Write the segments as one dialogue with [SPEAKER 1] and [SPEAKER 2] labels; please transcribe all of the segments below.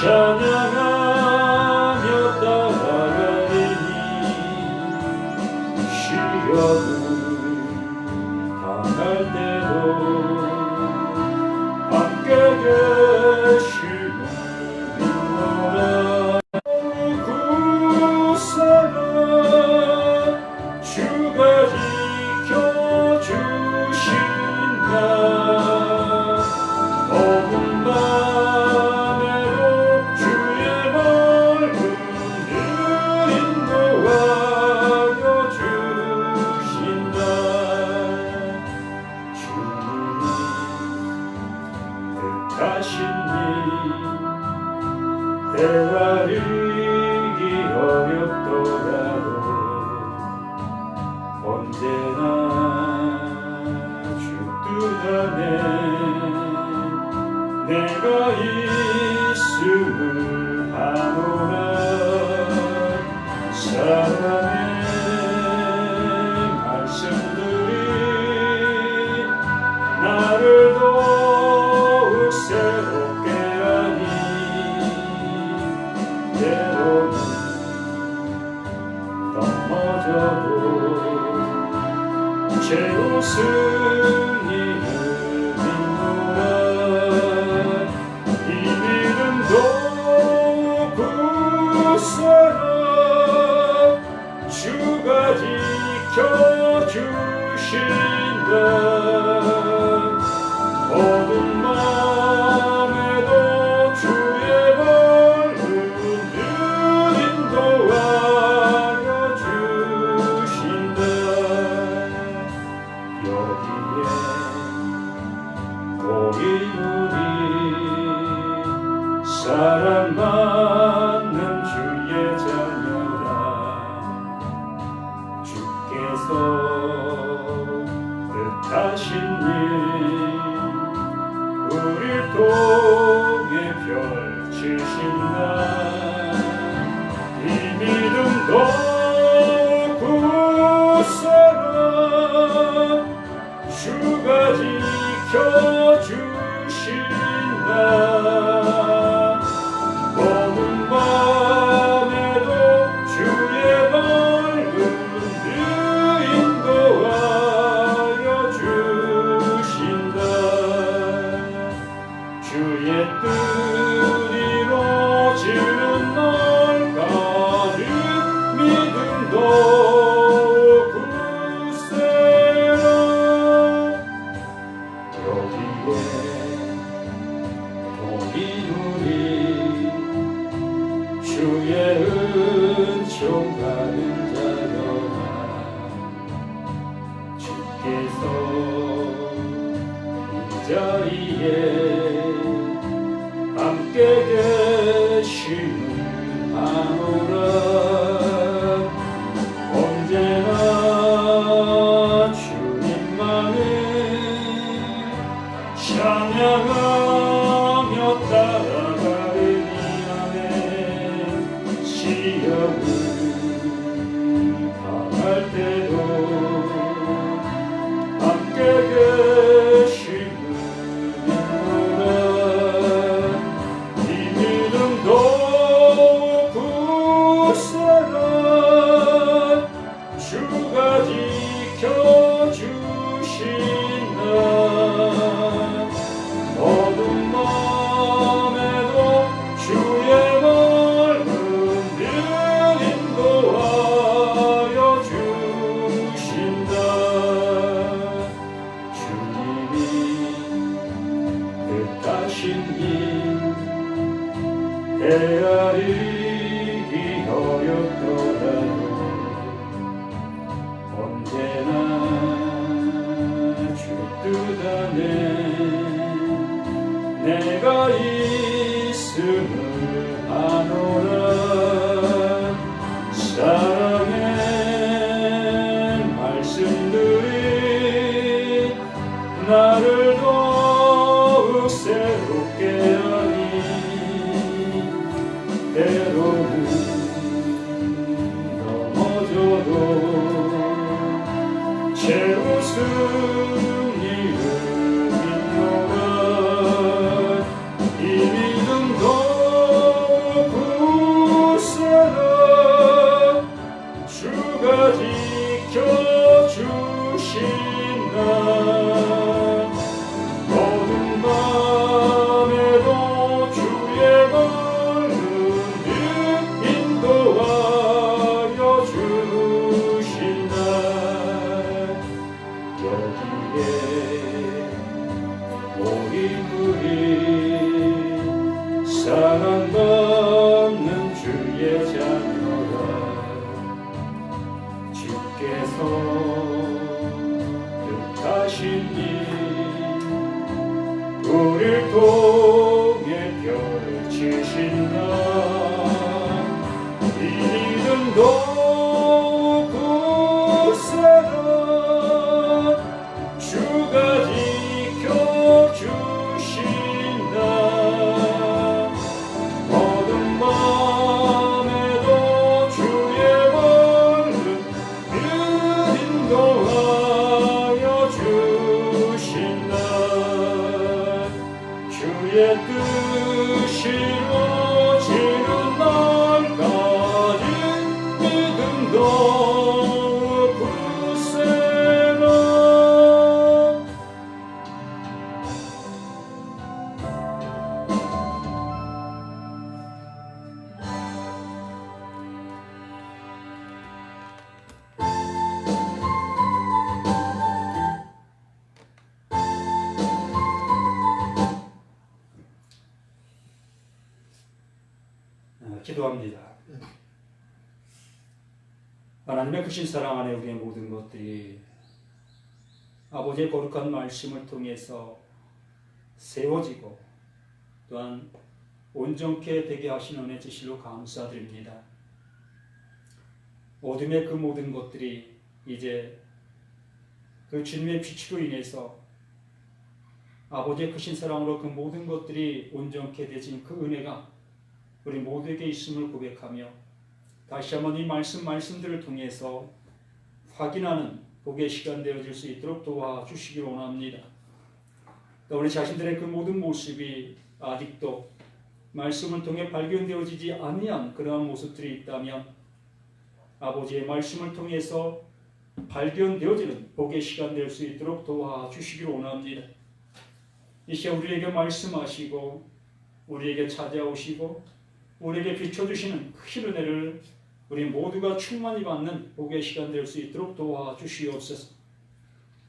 [SPEAKER 1] 찬양하며 따라가리니 시련을 당할 때도 함께 계시는 믿노라. 구사랑 주가 지켜주신다. 어두운 밤에도 주의 멀은 늘 인도하여 주신다. 주님이 뜻하신 일 헤아리기 어렵더라도 언제나 주 뜻 안에 내가 있음을 아노라. 사랑의 말씀들이 나를 더욱 새롭게 하니 때로는 넘어져도 제 웃음 이를 믿노라. 이 믿음도 굳세라. 주가 지켜주신다. 어두운 맘에도 주의 벌은 늘 인도하여 주신다. 여기에 보이누리 사랑받는 주의 자녀라. 주께서 뜻하신 일 우릴 통해 펼치신다. 이 믿음도 굳세라. 주가 지켜주신다. 어두운 밤에도 주의 벌은 늘 인도하여 주신다. 주의 뜻 이루어지는 날까지 믿음도 굳세라. 여기에 보이누리 주의 은총 받은 자여라. 주께서 이 자리에 함께 계심을 아노라. 언제나 주님만을 찬양하며 따라가리니 아멘. 시련을 당할 때도 함께 계심을 믿노라. 이 믿음도 굳세라. 주가 지켜주신다. 어두운 맘에도 주의 멀은 늘 인도하여 주신다. 주님이 뜻하신 일 헤아리기 어렵더라도 언제나 주 뜻 안에 내가 있음을 아노라. 사랑의 말씀들이 나를 더욱 새롭게 하니 때로는 넘어져도 제 웃음 이를 믿노라. 이 믿음도 모임으리 사랑받는 주의 자녀라 주께서 뜻하시니 우릴 통해 펼치신다 이는 더욱 굳세라 주가 지켜주신다 어두운 밤에도 주의 말은 인도하여 주신다 주의 뜻이 이루어지는 날까지 믿음 더욱 굳세라 기도합니다. 하나님의 크신 사랑 안에 우리의 모든 것들이 아버지의 거룩한 말씀을 통해서 세워지고 또한 온전케 되게 하신 은혜 주실로 감사드립니다. 어둠의 그 모든 것들이 이제 그 주님의 빛으로 인해서 아버지의 크신 사랑으로 그 모든 것들이 온전케 되진 그 은혜가 우리 모두에게 있음을 고백하며 다시 한번 이 말씀들을 통해서 확인하는 복의 시간 되어질 수 있도록 도와주시기 원합니다. 또 우리 자신들의 그 모든 모습이 아직도 말씀을 통해 발견되어지지 아니한 그러한 모습들이 있다면 아버지의 말씀을 통해서 발견되어지는 복의 시간 될 수 있도록 도와주시기 원합니다. 이 시간 우리에게 말씀하시고 우리에게 찾아오시고 우리에게 비춰주시는 큰 은혜를 우리 모두가 충만히 받는 복의 시간 될 수 있도록 도와주시옵소서.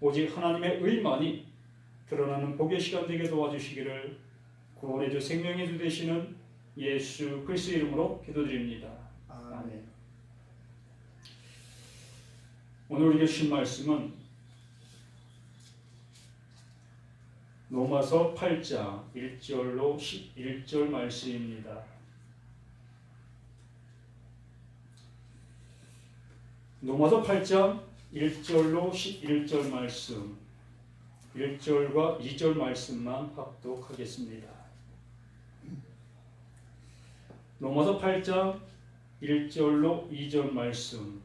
[SPEAKER 1] 오직 하나님의 의만이 드러나는 복의 시간 되게 도와주시기를 구원의 주 생명의 주 되시는 예수 그리스도 이름으로 기도드립니다. 아멘. 오늘 우리에게 주신 말씀은 로마서 8장 1절로 11절 말씀입니다. 로마서 8장 1절로 11절 말씀 1절과 2절 말씀만 합독하겠습니다. 로마서 8장 1절로 2절 말씀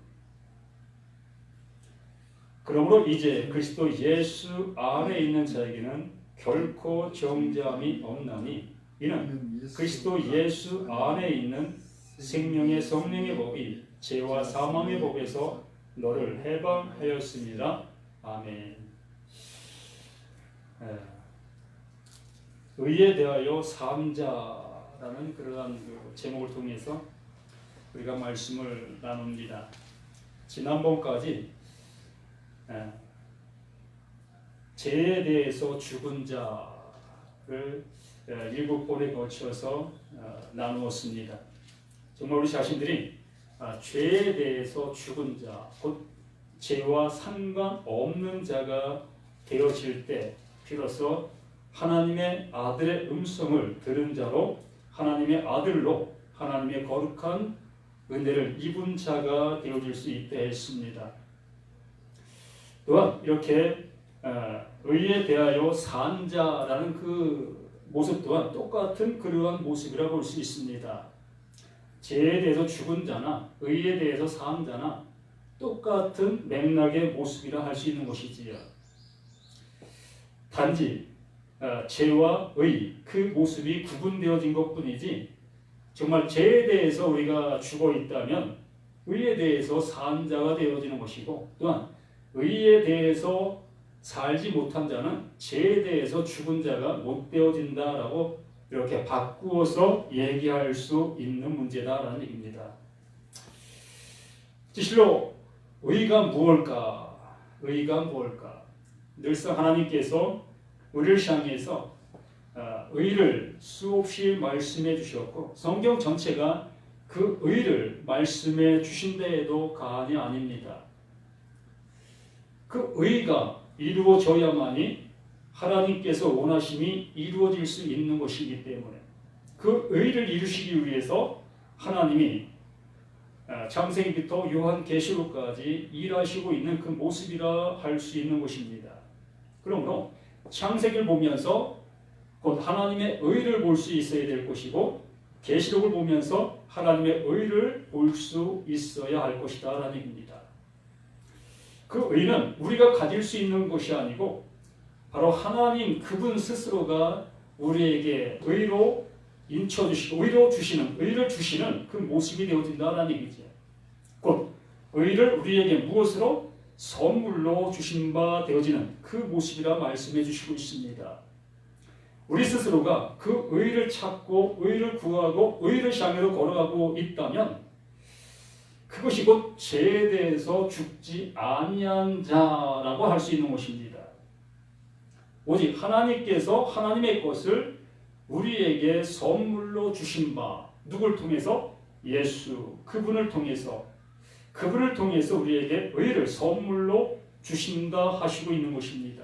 [SPEAKER 1] 그러므로 이제 그리스도 예수 안에 있는 자에게는 결코 정죄함이 없나니 이는 그리스도 예수 안에 있는 생명의 성령의 법이 죄와 사망의 법에서 너를 해방하였습니다. 아멘. 의에 대하여 삶자라는 그러한 그 제목을 통해서 우리가 말씀을 나눕니다. 지난번까지 죄에 대해서 죽은 자를 7번에 걸쳐서 나누었습니다. 정말 우리 자신들이 죄에 대해서 죽은 자, 곧 죄와 상관없는 자가 되어질 때 비로소 하나님의 아들의 음성을 들은 자로 하나님의 아들로 하나님의 거룩한 은혜를 입은 자가 되어질 수 있다 했습니다. 또한 이렇게 의에 대하여 산 자라는 그 모습 또한 똑같은 그러한 모습이라고 볼 수 있습니다. 죄에 대해서 죽은 자나 의에 대해서 산 자나 똑같은 맥락의 모습이라 할 수 있는 것이지요. 단지 죄와 의 그 모습이 구분되어진 것뿐이지 정말 죄에 대해서 우리가 죽어 있다면 의에 대해서 산 자가 되어지는 것이고 또한 의에 대해서 살지 못한 자는 죄에 대해서 죽은 자가 못 되어진다라고 이렇게 바꾸어서 얘기할 수 있는 문제다라는 얘기입니다. 진실로 의가 무엇일까? 의가 무엇일까? 늘상 하나님께서 우리를 향해서 의를 수없이 말씀해 주셨고 성경 전체가 그 의를 말씀해 주신데에도 과언이 아닙니다. 그 의가 이루어져야만이 하나님께서 원하심이 이루어질 수 있는 것이기 때문에 그 의를 이루시기 위해서 하나님이 창세기부터 요한계시록까지 일하시고 있는 그 모습이라 할 수 있는 것입니다. 그러므로 창세기를 보면서 곧 하나님의 의를 볼 수 있어야 될 것이고 계시록을 보면서 하나님의 의를 볼 수 있어야 할 것이다 라는 얘기입니다. 그 의는 우리가 가질 수 있는 것이 아니고 바로 하나님 그분 스스로가 우리에게 의로 인쳐주시고 의를 주시는 그 모습이 되어진다라는 얘기죠. 곧 의를 우리에게 무엇으로? 선물로 주신 바 되어지는 그 모습이라 말씀해 주시고 있습니다. 우리 스스로가 그 의를 찾고 의를 구하고 의를 향해로 걸어가고 있다면 그것이 곧 죄에 대해서 죽지 아니한 자라고 할 수 있는 것입니다. 오직 하나님께서 하나님의 것을 우리에게 선물로 주신 바 누굴 통해서? 예수 그분을 통해서 우리에게 의를 선물로 주신다 하시고 있는 것입니다.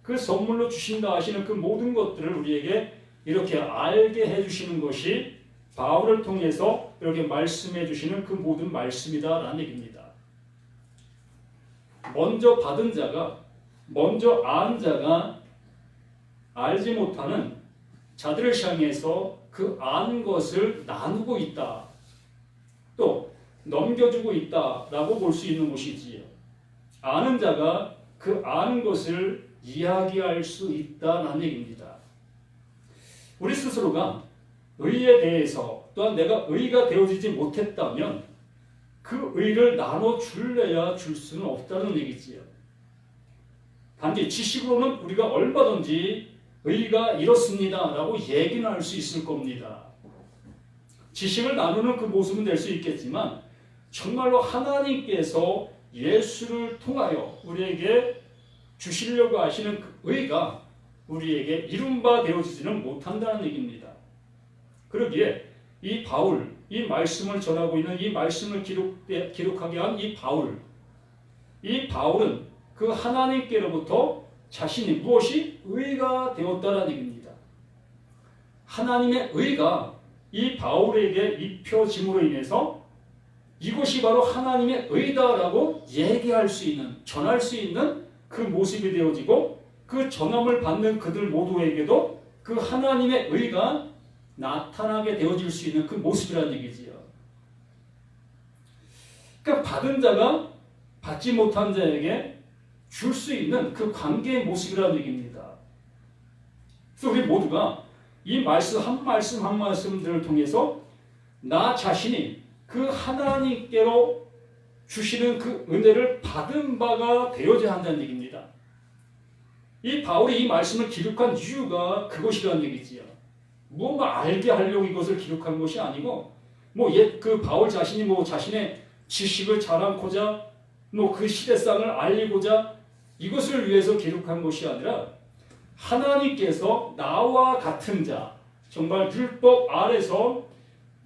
[SPEAKER 1] 그 선물로 주신다 하시는 그 모든 것들을 우리에게 이렇게 알게 해주시는 것이 바울을 통해서 이렇게 말씀해 주시는 그 모든 말씀이다라는 얘기입니다. 먼저 받은 자가 먼저 안 자가 알지 못하는 자들을 향해서 그 아는 것을 나누고 있다. 또 넘겨주고 있다라고 볼 수 있는 것이지요. 아는 자가 그 아는 것을 이야기할 수 있다는 얘기입니다. 우리 스스로가 의에 대해서 또한 내가 의가 되어지지 못했다면 그 의를 나눠줄래야 줄 수는 없다는 얘기지요. 단지 지식으로는 우리가 얼마든지 의가 이렇습니다 라고 얘기는 할 수 있을 겁니다. 지식을 나누는 그 모습은 될 수 있겠지만 정말로 하나님께서 예수를 통하여 우리에게 주시려고 하시는 그 의가 우리에게 이룬 바 되어지지는 못한다는 얘기입니다. 그러기에 이 바울, 이 말씀을 전하고 있는 이 말씀을 기록하게 한 이 바울은 그 하나님께로부터 자신이 무엇이 의가 되었다는 얘기입니다. 하나님의 의가 이 바울에게 입혀짐으로 인해서 이것이 바로 하나님의 의다라고 얘기할 수 있는, 전할 수 있는 그 모습이 되어지고 그 전함을 받는 그들 모두에게도 그 하나님의 의가 나타나게 되어질 수 있는 그 모습이라는 얘기지요. 그러니까 받은 자가 받지 못한 자에게 줄 수 있는 그 관계의 모습이라는 얘기입니다. 그래서 우리 모두가 이 말씀 한 말씀 한 말씀들을 통해서 나 자신이 그 하나님께로 주시는 그 은혜를 받은 바가 되어야 한다는 얘기입니다. 이 바울이 이 말씀을 기록한 이유가 그것이라는 얘기지요. 뭔가 알게 하려고 이것을 기록한 것이 아니고 그 바울 자신이 자신의 지식을 자랑코자 그 시대상을 알리고자 이것을 위해서 기록한 것이 아니라 하나님께서 나와 같은 자, 정말 율법 아래서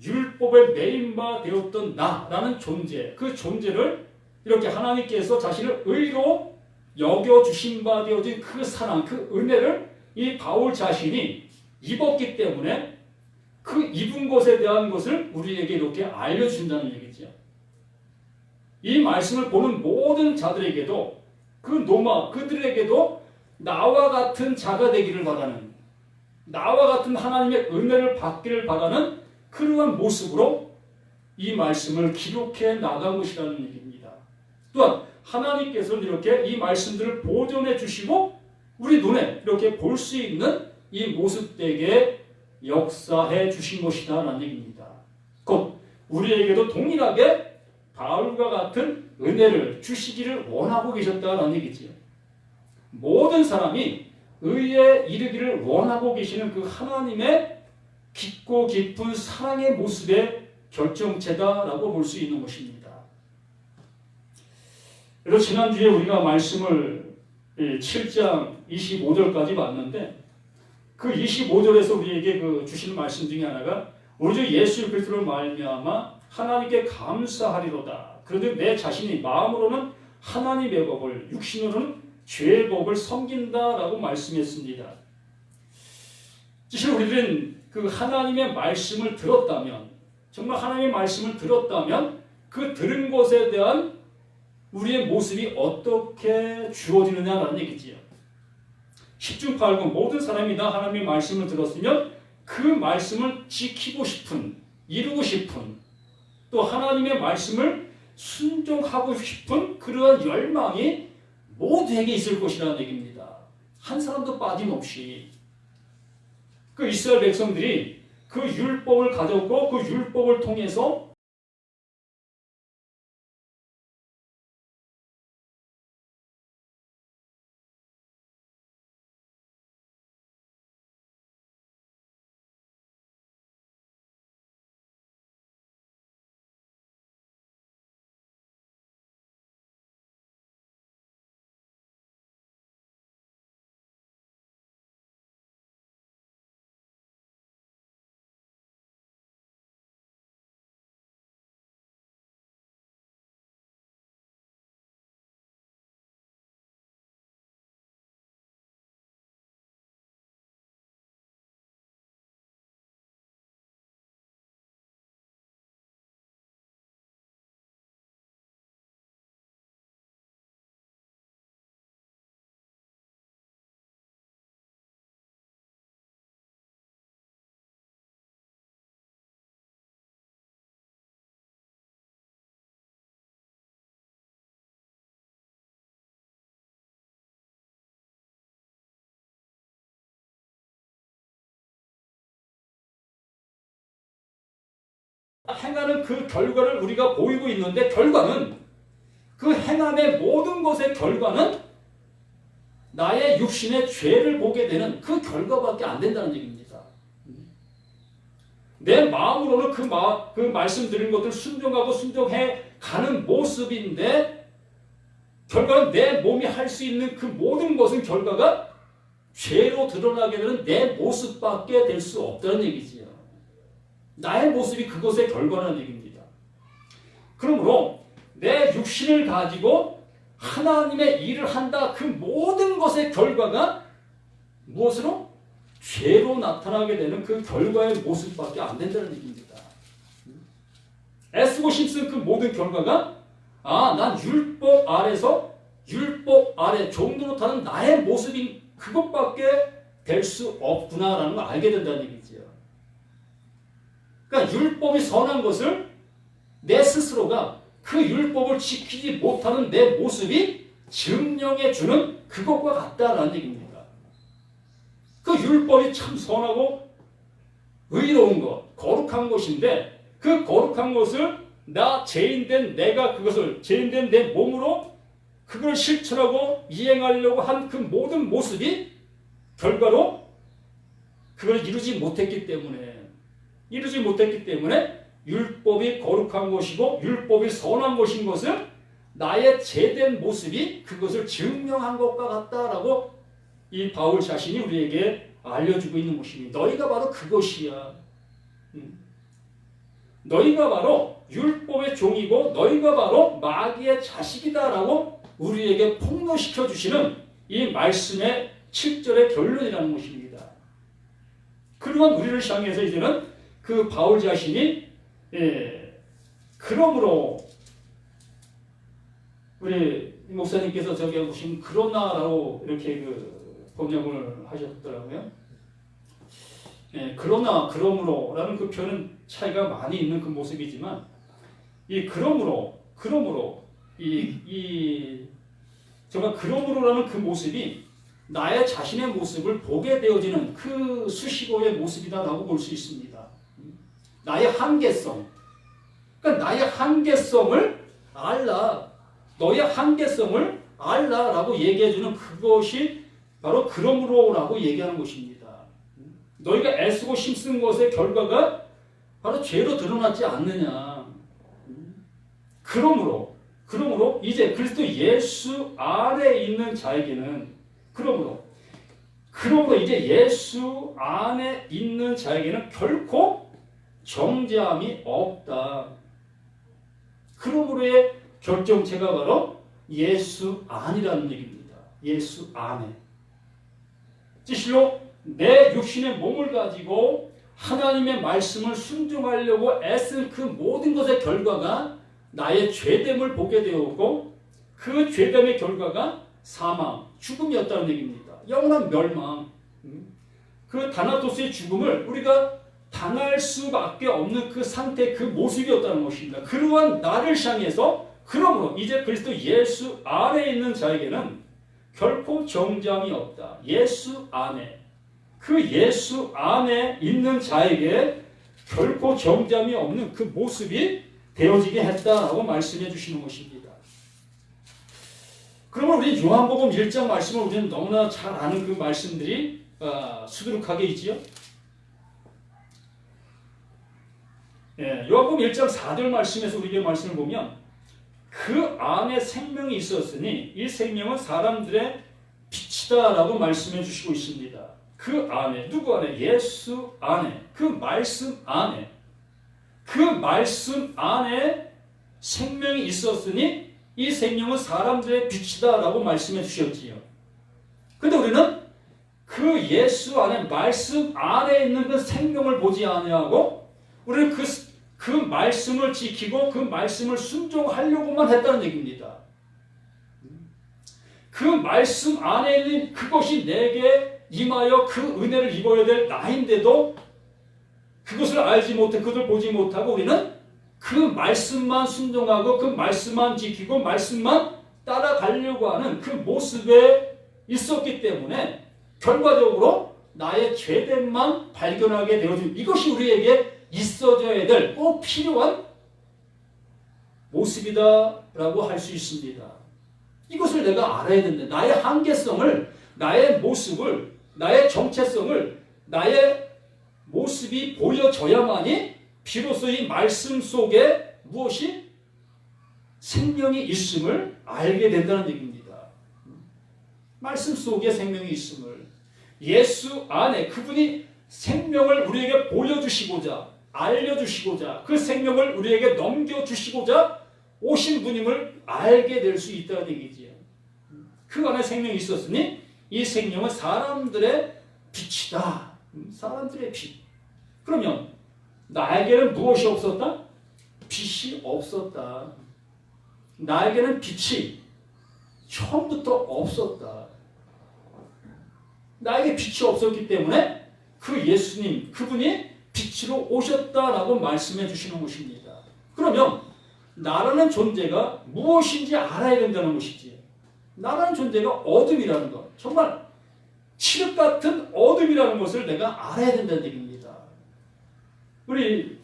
[SPEAKER 1] 율법의 메인바 되었던 나라는 존재, 그 존재를 이렇게 하나님께서 자신을 의로 여겨주신 바 되어진 그 사랑, 그 은혜를 이 바울 자신이 입었기 때문에 그 입은 것에 대한 것을 우리에게 이렇게 알려준다는 얘기죠. 이 말씀을 보는 모든 자들에게도 그들에게도 나와 같은 자가 되기를 바라는, 나와 같은 하나님의 은혜를 받기를 바라는 그러한 모습으로 이 말씀을 기록해 나간 것이라는 얘기입니다. 또한 하나님께서는 이렇게 이 말씀들을 보존해 주시고 우리 눈에 이렇게 볼 수 있는 이 모습되게 역사해 주신 것이다라는 얘기입니다. 곧 우리에게도 동일하게 바울과 같은 은혜를 주시기를 원하고 계셨다라는 얘기지요. 모든 사람이 의에 이르기를 원하고 계시는 그 하나님의 깊고 깊은 사랑의 모습의 결정체다라고 볼 수 있는 것입니다. 그래서 지난주에 우리가 말씀을 7장 25절까지 봤는데 그 25절에서 우리에게 그 주시는 말씀 중에 하나가 우리 주 예수 그리스도를 말미암아 하나님께 감사하리로다. 그런데 내 자신이 마음으로는 하나님의 법을 육신으로는 죄의 법을 섬긴다라고 말씀했습니다. 사실 우리들은 그 하나님의 말씀을 들었다면 정말 하나님의 말씀을 들었다면 그 들은 것에 대한 우리의 모습이 어떻게 주어지느냐라는 얘기지요. 10중 8구 모든 사람이 다 하나님의 말씀을 들었으면 그 말씀을 지키고 싶은, 이루고 싶은, 또 하나님의 말씀을 순종하고 싶은 그러한 열망이 모두에게 있을 것이라는 얘기입니다. 한 사람도 빠짐없이. 그 이스라엘 백성들이 그 율법을 가졌고 그 율법을 통해서 행하는 그 결과를 우리가 보이고 있는데 결과는 그 행함의 모든 것의 결과는 나의 육신의 죄를 보게 되는 그 결과밖에 안 된다는 얘기입니다. 내 마음으로는 그 말씀드린 것들 순종하고 순종해 가는 모습인데 결과는 내 몸이 할 수 있는 그 모든 것은 결과가 죄로 드러나게 되는 내 모습밖에 될 수 없다는 얘기지요. 나의 모습이 그것의 결과라는 얘기입니다. 그러므로 내 육신을 가지고 하나님의 일을 한다. 그 모든 것의 결과가 무엇으로? 죄로 나타나게 되는 그 결과의 모습밖에 안 된다는 얘기입니다. 애쓰고 힘쓴 그 모든 결과가 난 율법 아래서 율법 아래 종로로 타는 나의 모습인 그것밖에 될 수 없구나라는 걸 알게 된다는 얘기지요. 그러니까 율법이 선한 것을 내 스스로가 그 율법을 지키지 못하는 내 모습이 증명해 주는 그것과 같다라는 얘기입니다. 그 율법이 참 선하고 의로운 것, 거룩한 것인데 그 거룩한 것을 죄인된 내가 그것을 죄인된 내 몸으로 그걸 실천하고 이행하려고 한 그 모든 모습이 결과로 그걸 이루지 못했기 때문에 율법이 거룩한 것이고 율법이 선한 것인 것을 나의 죄된 모습이 그것을 증명한 것과 같다라고 이 바울 자신이 우리에게 알려주고 있는 것입니다. 너희가 바로 그것이야. 너희가 바로 율법의 종이고 너희가 바로 마귀의 자식이다라고 우리에게 폭로시켜 주시는 이 말씀의 7절의 결론이라는 것입니다. 그러한 우리를 향해서 이제는 그 바울 자신이 그러므로 우리 목사님께서 저기 보시면 그러나라고 이렇게 그 번역을 하셨더라고요. 그러나 그러므로라는 그 표현은 차이가 많이 있는 그 모습이지만 이 그러므로 정말 그러므로라는 그 모습이 나의 자신의 모습을 보게 되어지는 그 수식어의 모습이다라고 볼 수 있습니다. 나의 한계성. 그러니까 나의 한계성을 알라. 너의 한계성을 알라라고 얘기해주는 그것이 바로 그러므로라고 얘기하는 것입니다. 너희가 애쓰고 힘쓴 것의 결과가 바로 죄로 드러나지 않느냐. 그러므로 그러므로 이제 그리스도 예수 안에 있는 자에게는 그러므로 이제 예수 안에 있는 자에게는 결코 정죄함이 없다. 그러므로의 결정체가 바로 예수 안이라는 얘기입니다. 예수 안에. 실로 내 육신의 몸을 가지고 하나님의 말씀을 순종하려고 애쓴 그 모든 것의 결과가 나의 죄됨을 보게 되었고 그 죄됨의 결과가 사망, 죽음이었다는 얘기입니다. 영원한 멸망. 그 다나토스의 죽음을 우리가 당할 수밖에 없는 그 상태, 그 모습이었다는 것입니다. 그러한 나를 향해서 그러므로 이제 그리스도 예수 안에 있는 자에게는 결코 정죄함이 없다. 예수 안에. 그 예수 안에 있는 자에게 결코 정죄함이 없는 그 모습이 되어지게 했다라고 말씀해 주시는 것입니다. 그러면 우리 요한복음 1장 말씀을 우리는 너무나 잘 아는 그 말씀들이 수두룩하게 있지요. 요한복음 1장 4절 말씀에서 우리에게 말씀을 보면 그 안에 생명이 있었으니 이 생명은 사람들의 빛이다라고 말씀해 주시고 있습니다. 그 안에, 누구 안에? 예수 안에, 그 말씀 안에, 그 말씀 안에 생명이 있었으니 이 생명은 사람들의 빛이다라고 말씀해 주셨지요. 근데 우리는 그 예수 안에, 말씀 안에 있는 그 생명을 보지 아니하고 우리는 그 말씀을 지키고 그 말씀을 순종하려고만 했다는 얘기입니다. 그 말씀 안에 있는 그것이 내게 임하여 그 은혜를 입어야 될 나인데도 그것을 알지 못해 그것을 보지 못하고 우리는 그 말씀만 순종하고 그 말씀만 지키고 말씀만 따라가려고 하는 그 모습에 있었기 때문에 결과적으로 나의 죄됨만 발견하게 되어진 이것이 우리에게 있어져야 될 꼭 필요한 모습이다라고 할 수 있습니다. 이것을 내가 알아야 된다. 나의 한계성을, 나의 모습을, 나의 정체성을, 나의 모습이 보여져야만이 비로소 이 말씀 속에 무엇이 생명이 있음을 알게 된다는 얘기입니다. 말씀 속에 생명이 있음을 예수 안에 그분이 생명을 우리에게 보여주시고자 알려주시고자 그 생명을 우리에게 넘겨주시고자 오신 분임을 알게 될 수 있다는 얘기지요. 그 안에 생명이 있었으니 이 생명은 사람들의 빛이다. 사람들의 빛. 그러면 나에게는 무엇이 없었다? 빛이 없었다. 나에게는 빛이 처음부터 없었다. 나에게 빛이 없었기 때문에 그 예수님, 그분이 빛으로 오셨다라고 말씀해 주시는 것입니다. 그러면 나라는 존재가 무엇인지 알아야 된다는 것이지. 나라는 존재가 어둠이라는 것, 정말 칠흑 같은 어둠이라는 것을 내가 알아야 된다는 얘기입니다. 우리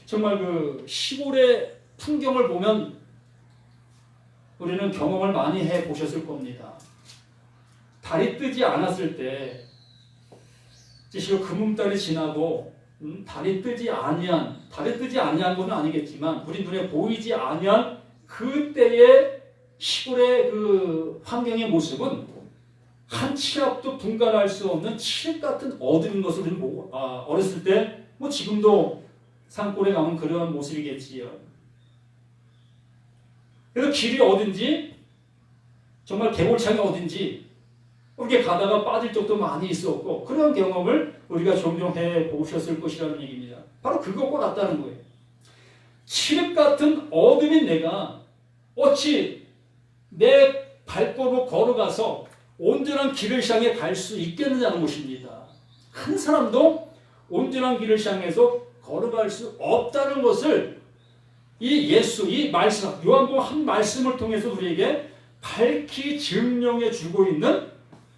[SPEAKER 1] 정말 그 시골의 풍경을 보면 우리는 경험을 많이 해 보셨을 겁니다. 달이 뜨지 않았을 때, 지금 금음달이 지나고 달이 뜨지 아니한 건 아니겠지만 우리 눈에 보이지 아니한 그때의 시골의 그 환경의 모습은 한 치 앞도 분간할 수 없는 칠흑 같은 어두운 것을 우리는 보고 어렸을 때 뭐 지금도 산골에 가면 그런 모습이겠지요. 그래서 길이 어딘지 정말 개골창이 어딘지 이렇게 가다가 빠질 적도 많이 있었고 그런 경험을 우리가 종종 해보셨을 것이라는 얘기입니다. 바로 그것과 같다는 거예요. 칠흑 같은 어둠인 내가 어찌 내 발걸음으로 걸어가서 온전한 길을 향해 갈 수 있겠느냐는 것입니다. 한 사람도 온전한 길을 향해서 걸어갈 수 없다는 것을 이 예수, 이 말씀, 요한복음 한 말씀을 통해서 우리에게 밝히 증명해 주고 있는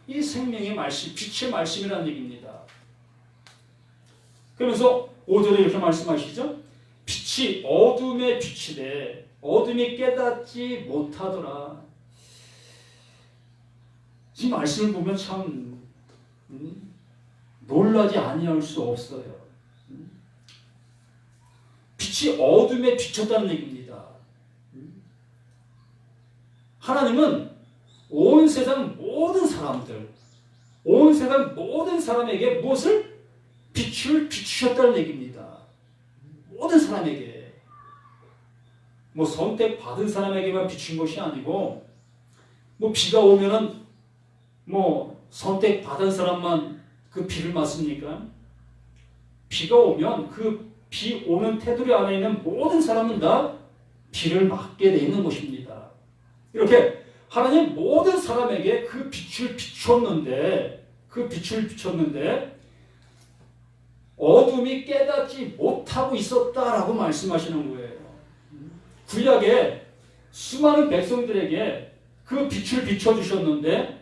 [SPEAKER 1] 이 생명의 말씀, 빛의 말씀이라는 얘기입니다. 그러면서 5절에 이렇게 말씀하시죠. 빛이 어둠의 빛이되 어둠이 깨닫지 못하더라. 이 말씀을 보면 참 놀라지 아니할 수 없어요. 빛이 어둠에 비쳤다는 얘기입니다. 하나님은 온 세상 모든 사람들, 온 세상 모든 사람에게 무엇을? 빛을 비추셨다는 얘기입니다. 모든 사람에게. 뭐 선택받은 사람에게만 비춘 것이 아니고, 뭐 비가 오면은 뭐 선택받은 사람만 그 비를 맞습니까? 비가 오면 그 비 오는 테두리 안에 있는 모든 사람은 다 비를 맞게 돼 있는 것입니다. 이렇게 하나님 모든 사람에게 그 빛을 비췄는데, 어둠이 깨닫지 못하고 있었다라고 말씀하시는 거예요. 구약에 수많은 백성들에게 그 빛을 비춰주셨는데,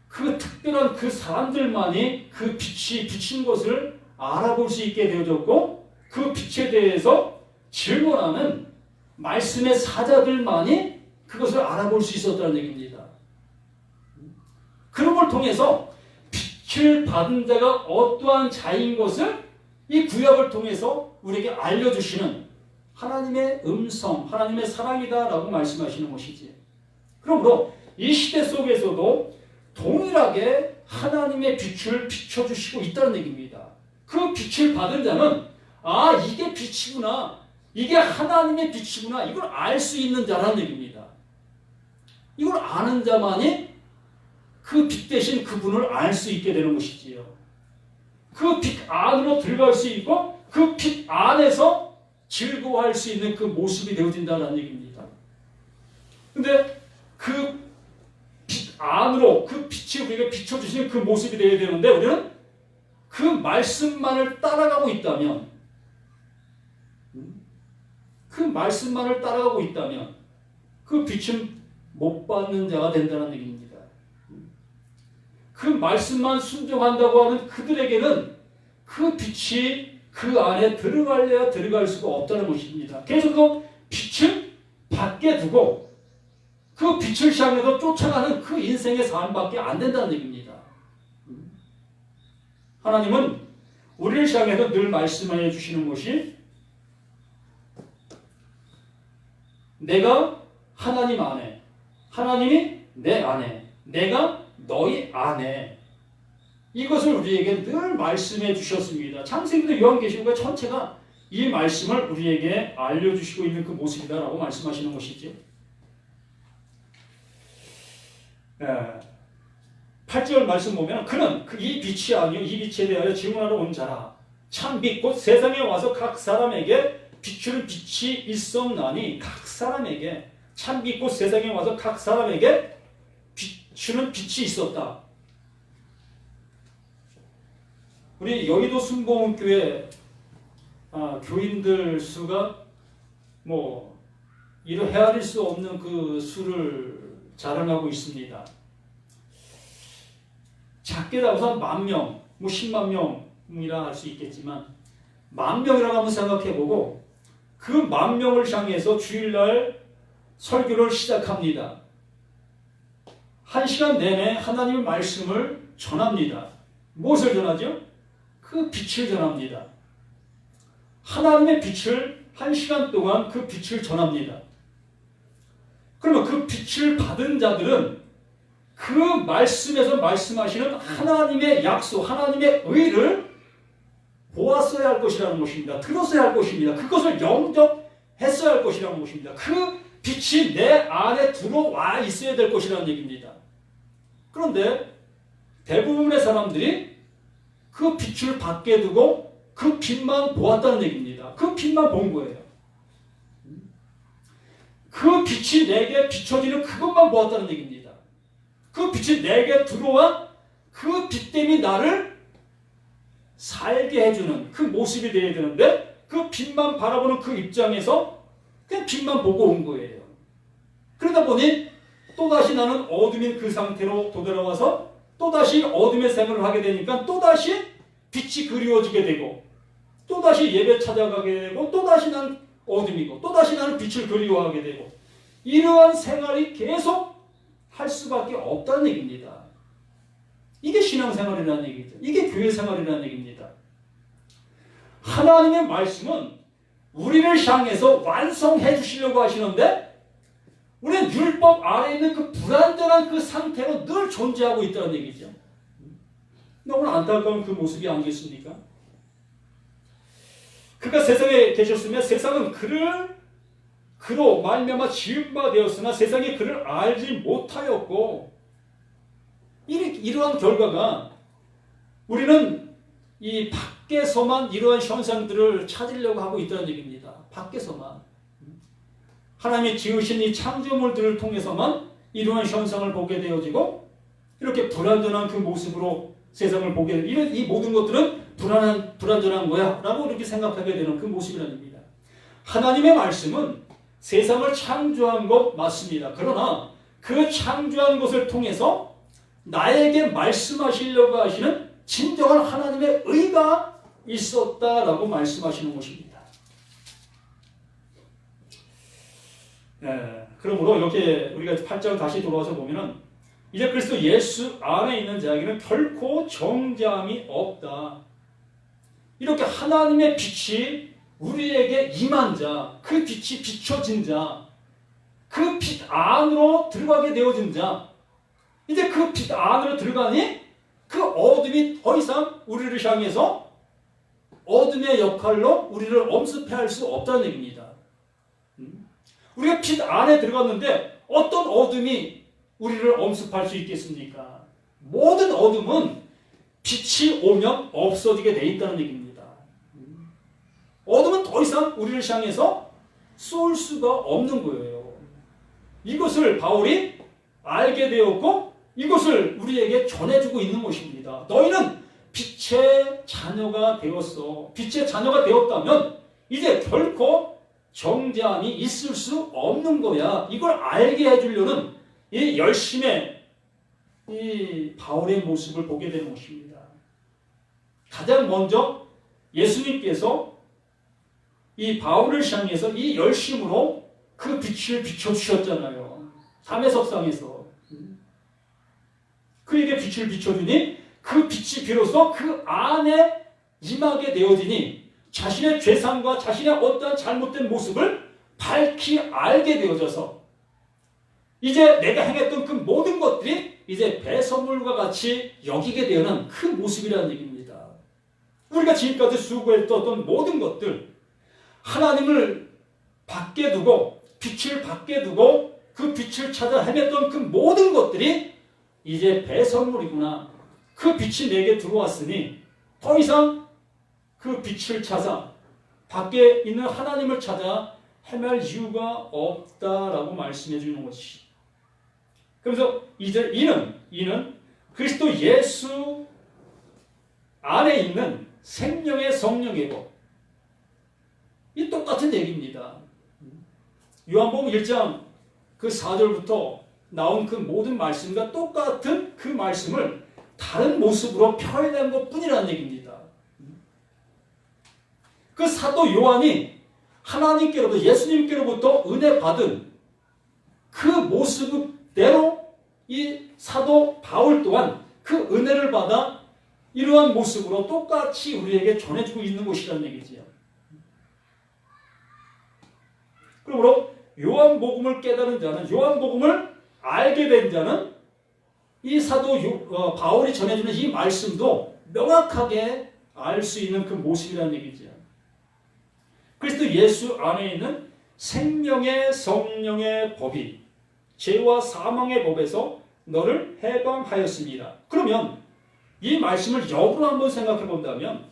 [SPEAKER 1] 그 특별한 그 사람들만이 그 빛이 비친 것을 알아볼 수 있게 되어졌고, 그 빛에 대해서 질문하는 말씀의 사자들만이 그것을 알아볼 수 있었다는 얘기입니다. 그런 걸 통해서 빛을 받은 자가 어떠한 자인 것을 이 구약을 통해서 우리에게 알려주시는 하나님의 음성, 하나님의 사랑이다라고 말씀하시는 것이지. 그러므로 이 시대 속에서도 동일하게 하나님의 빛을 비춰주시고 있다는 얘기입니다. 그 빛을 받은 자는 아, 이게 빛이구나, 이게 하나님의 빛이구나, 이걸 알 수 있는 자라는 얘기입니다. 이걸 아는 자만이 그 빛 대신 그분을 알 수 있게 되는 것이지요. 그 빛 안으로 들어갈 수 있고 그 빛 안에서 즐거워할 수 있는 그 모습이 되어진다는 얘기입니다. 근데 그 빛 안으로 그 빛이 우리에게 비춰주시는 그 모습이 되어야 되는데, 우리는 그 말씀만을 따라가고 있다면, 그 빛은 못 받는 자가 된다는 얘기입니다. 그 말씀만 순종한다고 하는 그들에게는 그 빛이 그 안에 들어갈래야 들어갈 수가 없다는 것입니다. 그래서 그 빛을 밖에 두고 그 빛을 향해서 쫓아가는 그 인생의 삶밖에 안 된다는 얘기입니다. 하나님은 우리를 향해서 늘 말씀해 주시는 것이, 내가 하나님 안에, 하나님이 내 안에, 내가 너희 안에, 이것을 우리에게 늘 말씀해 주셨습니다. 창세기부터 요한계시록 전체가 이 말씀을 우리에게 알려주시고 있는 그 모습이다라고 말씀하시는 것이죠. 8절 말씀 보면, 그는 이 빛이 아니요 이 빛에 대하여 증언하러 온 자라. 참 빛 곧 세상에 와서 각 사람에게 비추는 빛이 있었나니, 각 사람에게 참 빛 곧 세상에 와서 각 사람에게 비추는 빛이 있었다. 우리 여의도 순복음교회 교인들 수가 뭐 이루 헤아릴 수 없는 그 수를 자랑하고 있습니다. 작게 잡아서 10,000명, 뭐 10만 명이라 할 수 있겠지만 10,000명이라고 한번 생각해보고 그 10,000명을 향해서 주일날 설교를 시작합니다. 1시간 내내 하나님의 말씀을 전합니다. 무엇을 전하죠? 그 빛을 전합니다. 하나님의 빛을 1시간 동안 그 빛을 전합니다. 그러면 그 빛을 받은 자들은 그 말씀에서 말씀하시는 하나님의 약속, 하나님의 의를 보았어야 할 것이라는 것입니다. 들었어야 할 것입니다. 그것을 영접했어야 할 것이라는 것입니다. 그 빛이 내 안에 들어와 있어야 될 것이라는 얘기입니다. 그런데 대부분의 사람들이 그 빛을 밖에 두고 그 빛만 보았다는 얘기입니다. 그 빛만 본 거예요. 그 빛이 내게 비춰지는 그것만 보았다는 얘기입니다. 그 빛이 내게 들어와 그 빛 때문에 나를 살게 해주는 그 모습이 되어야 되는데, 그 빛만 바라보는 그 입장에서 그냥 빛만 보고 온 거예요. 그러다 보니 또다시 나는 어둠인 그 상태로 되돌아와서 또다시 어둠의 생활을 하게 되니까 또다시 빛이 그리워지게 되고, 또다시 예배 찾아가게 되고, 또다시 나는 어둠이고, 또다시 나는 빛을 그리워하게 되고, 이러한 생활이 계속 할 수밖에 없다는 얘기입니다. 이게 신앙생활이라는 얘기죠. 이게 교회생활이라는 얘기입니다. 하나님의 말씀은 우리를 향해서 완성해 주시려고 하시는데, 우리는 율법 아래에 있는 그 불완전한 그 상태로 늘 존재하고 있다는 얘기죠. 너무나 안타까운 그 모습이 아니겠습니까? 그가 세상에 계셨으면 세상은 그로 말미암아 지은 바 되었으나 세상이 그를 알지 못하였고, 이러한 결과가 우리는 이 밖에서만 이러한 현상들을 찾으려고 하고 있다는 얘기입니다. 밖에서만. 하나님이 지으신 이 창조물들을 통해서만 이러한 현상을 보게 되어지고, 이렇게 불완전한 그 모습으로 세상을 보게 되는, 이 모든 것들은 불완전한 거야 라고 이렇게 생각하게 되는 그 모습이랍니다. 하나님의 말씀은 세상을 창조한 것 맞습니다. 그러나 그 창조한 것을 통해서 나에게 말씀하시려고 하시는 진정한 하나님의 의가 있었다라고 말씀하시는 것입니다. 그러므로 이렇게 우리가 8장 다시 돌아와서 보면은 이제 그리스도 예수 안에 있는 자에게는 결코 정죄함이 없다. 이렇게 하나님의 빛이 우리에게 임한 자, 그 빛이 비춰진 자, 그 빛 안으로 들어가게 되어진 자, 이제 그 빛 안으로 들어가니 그 어둠이 더 이상 우리를 향해서 어둠의 역할로 우리를 엄습할 수 없다는 얘기입니다. 우리가 빛 안에 들어갔는데 어떤 어둠이 우리를 엄습할 수 있겠습니까? 모든 어둠은 빛이 오면 없어지게 돼 있다는 얘기입니다. 어둠은 더 이상 우리를 향해서 쏠 수가 없는 거예요. 이것을 바울이 알게 되었고 이것을 우리에게 전해주고 있는 것입니다. 너희는 빛의 자녀가 되었어. 빛의 자녀가 되었다면 이제 결코 정죄함이 있을 수 없는 거야. 이걸 알게 해주려는 이 열심의 이 바울의 모습을 보게 되는 것입니다. 가장 먼저 예수님께서 이 바울을 향해서 이 열심으로 그 빛을 비춰주셨잖아요. 담의 석상에서. 그에게 빛을 비춰주니 그 빛이 비로소 그 안에 임하게 되어지니 자신의 죄상과 자신의 어떠한 잘못된 모습을 밝히 알게 되어져서 이제 내가 행했던 그 모든 것들이 이제 배설물과 같이 여기게 되는 그 모습이라는 얘기입니다. 우리가 지금까지 수고했던 모든 것들, 하나님을 밖에 두고 빛을 밖에 두고 그 빛을 찾아 헤맸던 그 모든 것들이 이제 배설물이구나. 그 빛이 내게 들어왔으니 더 이상 그 빛을 찾아 밖에 있는 하나님을 찾아 헤맬 이유가 없다라고 말씀해 주는 것이. 그래서 이제 이는 그리스도 예수 안에 있는 생명의 성령이고 이 똑같은 얘기입니다. 요한복음 1장 그 4절부터 나온 그 모든 말씀과 똑같은 그 말씀을 다른 모습으로 표현한 것뿐이라는 얘기입니다. 그 사도 요한이 하나님께로부터 예수님께로부터 은혜 받은 그 모습대로 이 사도 바울 또한 그 은혜를 받아 이러한 모습으로 똑같이 우리에게 전해주고 있는 것이라는 얘기지요. 그러므로 요한복음을 깨달은 자는, 요한복음을 알게 된 자는 이 사도 바울이 전해주는 이 말씀도 명확하게 알 수 있는 그 모습이라는 얘기죠. 그리스도 예수 안에 있는 생명의 성령의 법이 죄와 사망의 법에서 너를 해방하였습니다. 그러면 이 말씀을 역으로 한번 생각해 본다면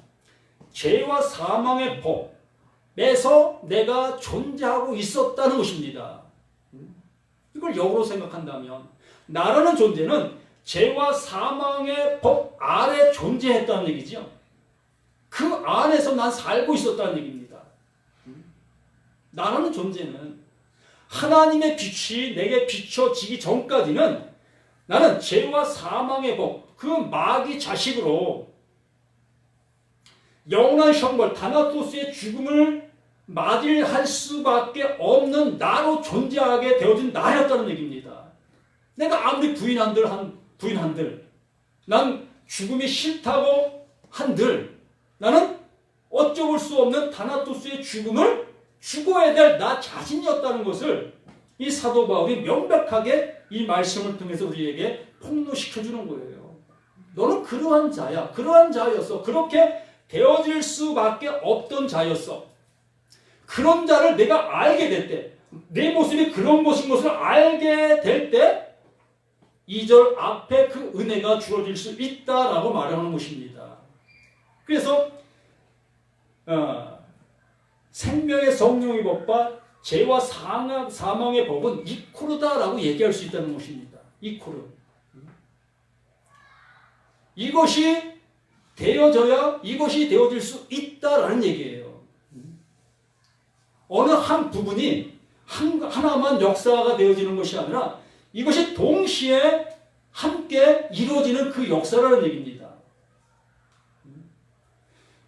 [SPEAKER 1] 죄와 사망의 법에서 내가 존재하고 있었다는 것입니다. 이걸 역으로 생각한다면 나라는 존재는 죄와 사망의 법 아래 존재했다는 얘기죠. 그 안에서 난 살고 있었다는 얘기입니다. 나라는 존재는 하나님의 빛이 내게 비춰지기 전까지는 나는 죄와 사망의 법, 그 마귀 자식으로 영원한 형벌, 다나토스의 죽음을 맞이할 수밖에 없는 나로 존재하게 되어진 나였다는 얘기입니다. 내가 아무리 부인한들, 난 죽음이 싫다고 한들, 나는 어쩌볼 수 없는 다나토스의 죽음을 죽어야 될 나 자신이었다는 것을 이 사도 바울이 명백하게 이 말씀을 통해서 우리에게 폭로시켜주는 거예요. 너는 그러한 자야. 그러한 자였어. 그렇게 되어질 수밖에 없던 자였어. 그런 자를 내가 알게 될 때, 내 모습이 그런 것인 것을 알게 될 때 2절 앞에 그 은혜가 주어질 수 있다라고 말하는 것입니다. 그래서 생명의 성령의 법과 죄와 사망의 법은 이코르다라고 얘기할 수 있다는 것입니다. 이코르. 이것이 되어져야 이것이 되어질 수 있다라는 얘기예요. 어느 한 부분이 하나만 역사가 되어지는 것이 아니라 이것이 동시에 함께 이루어지는 그 역사라는 얘기입니다.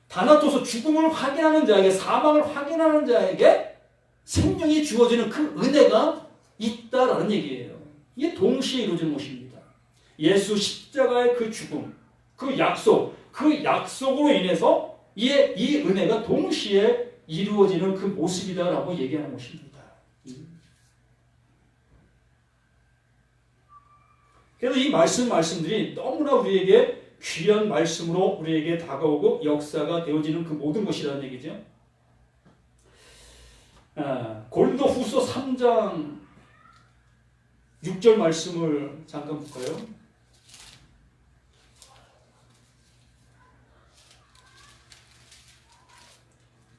[SPEAKER 1] 다나토서 죽음을 확인하는 자에게, 사망을 확인하는 자에게 생명이 주어지는 그 은혜가 있다라는 얘기예요. 이게 동시에 이루어지는 것입니다. 예수 십자가의 그 죽음, 그 약속으로 인해서 이 은혜가 동시에 이루어지는 그 모습이다라고 얘기하는 것입니다. 그래서 이 말씀들이 너무나 우리에게 귀한 말씀으로 우리에게 다가오고 역사가 되어지는 그 모든 것이라는 얘기죠. 고린도후서 3장 6절 말씀을 잠깐 볼까요?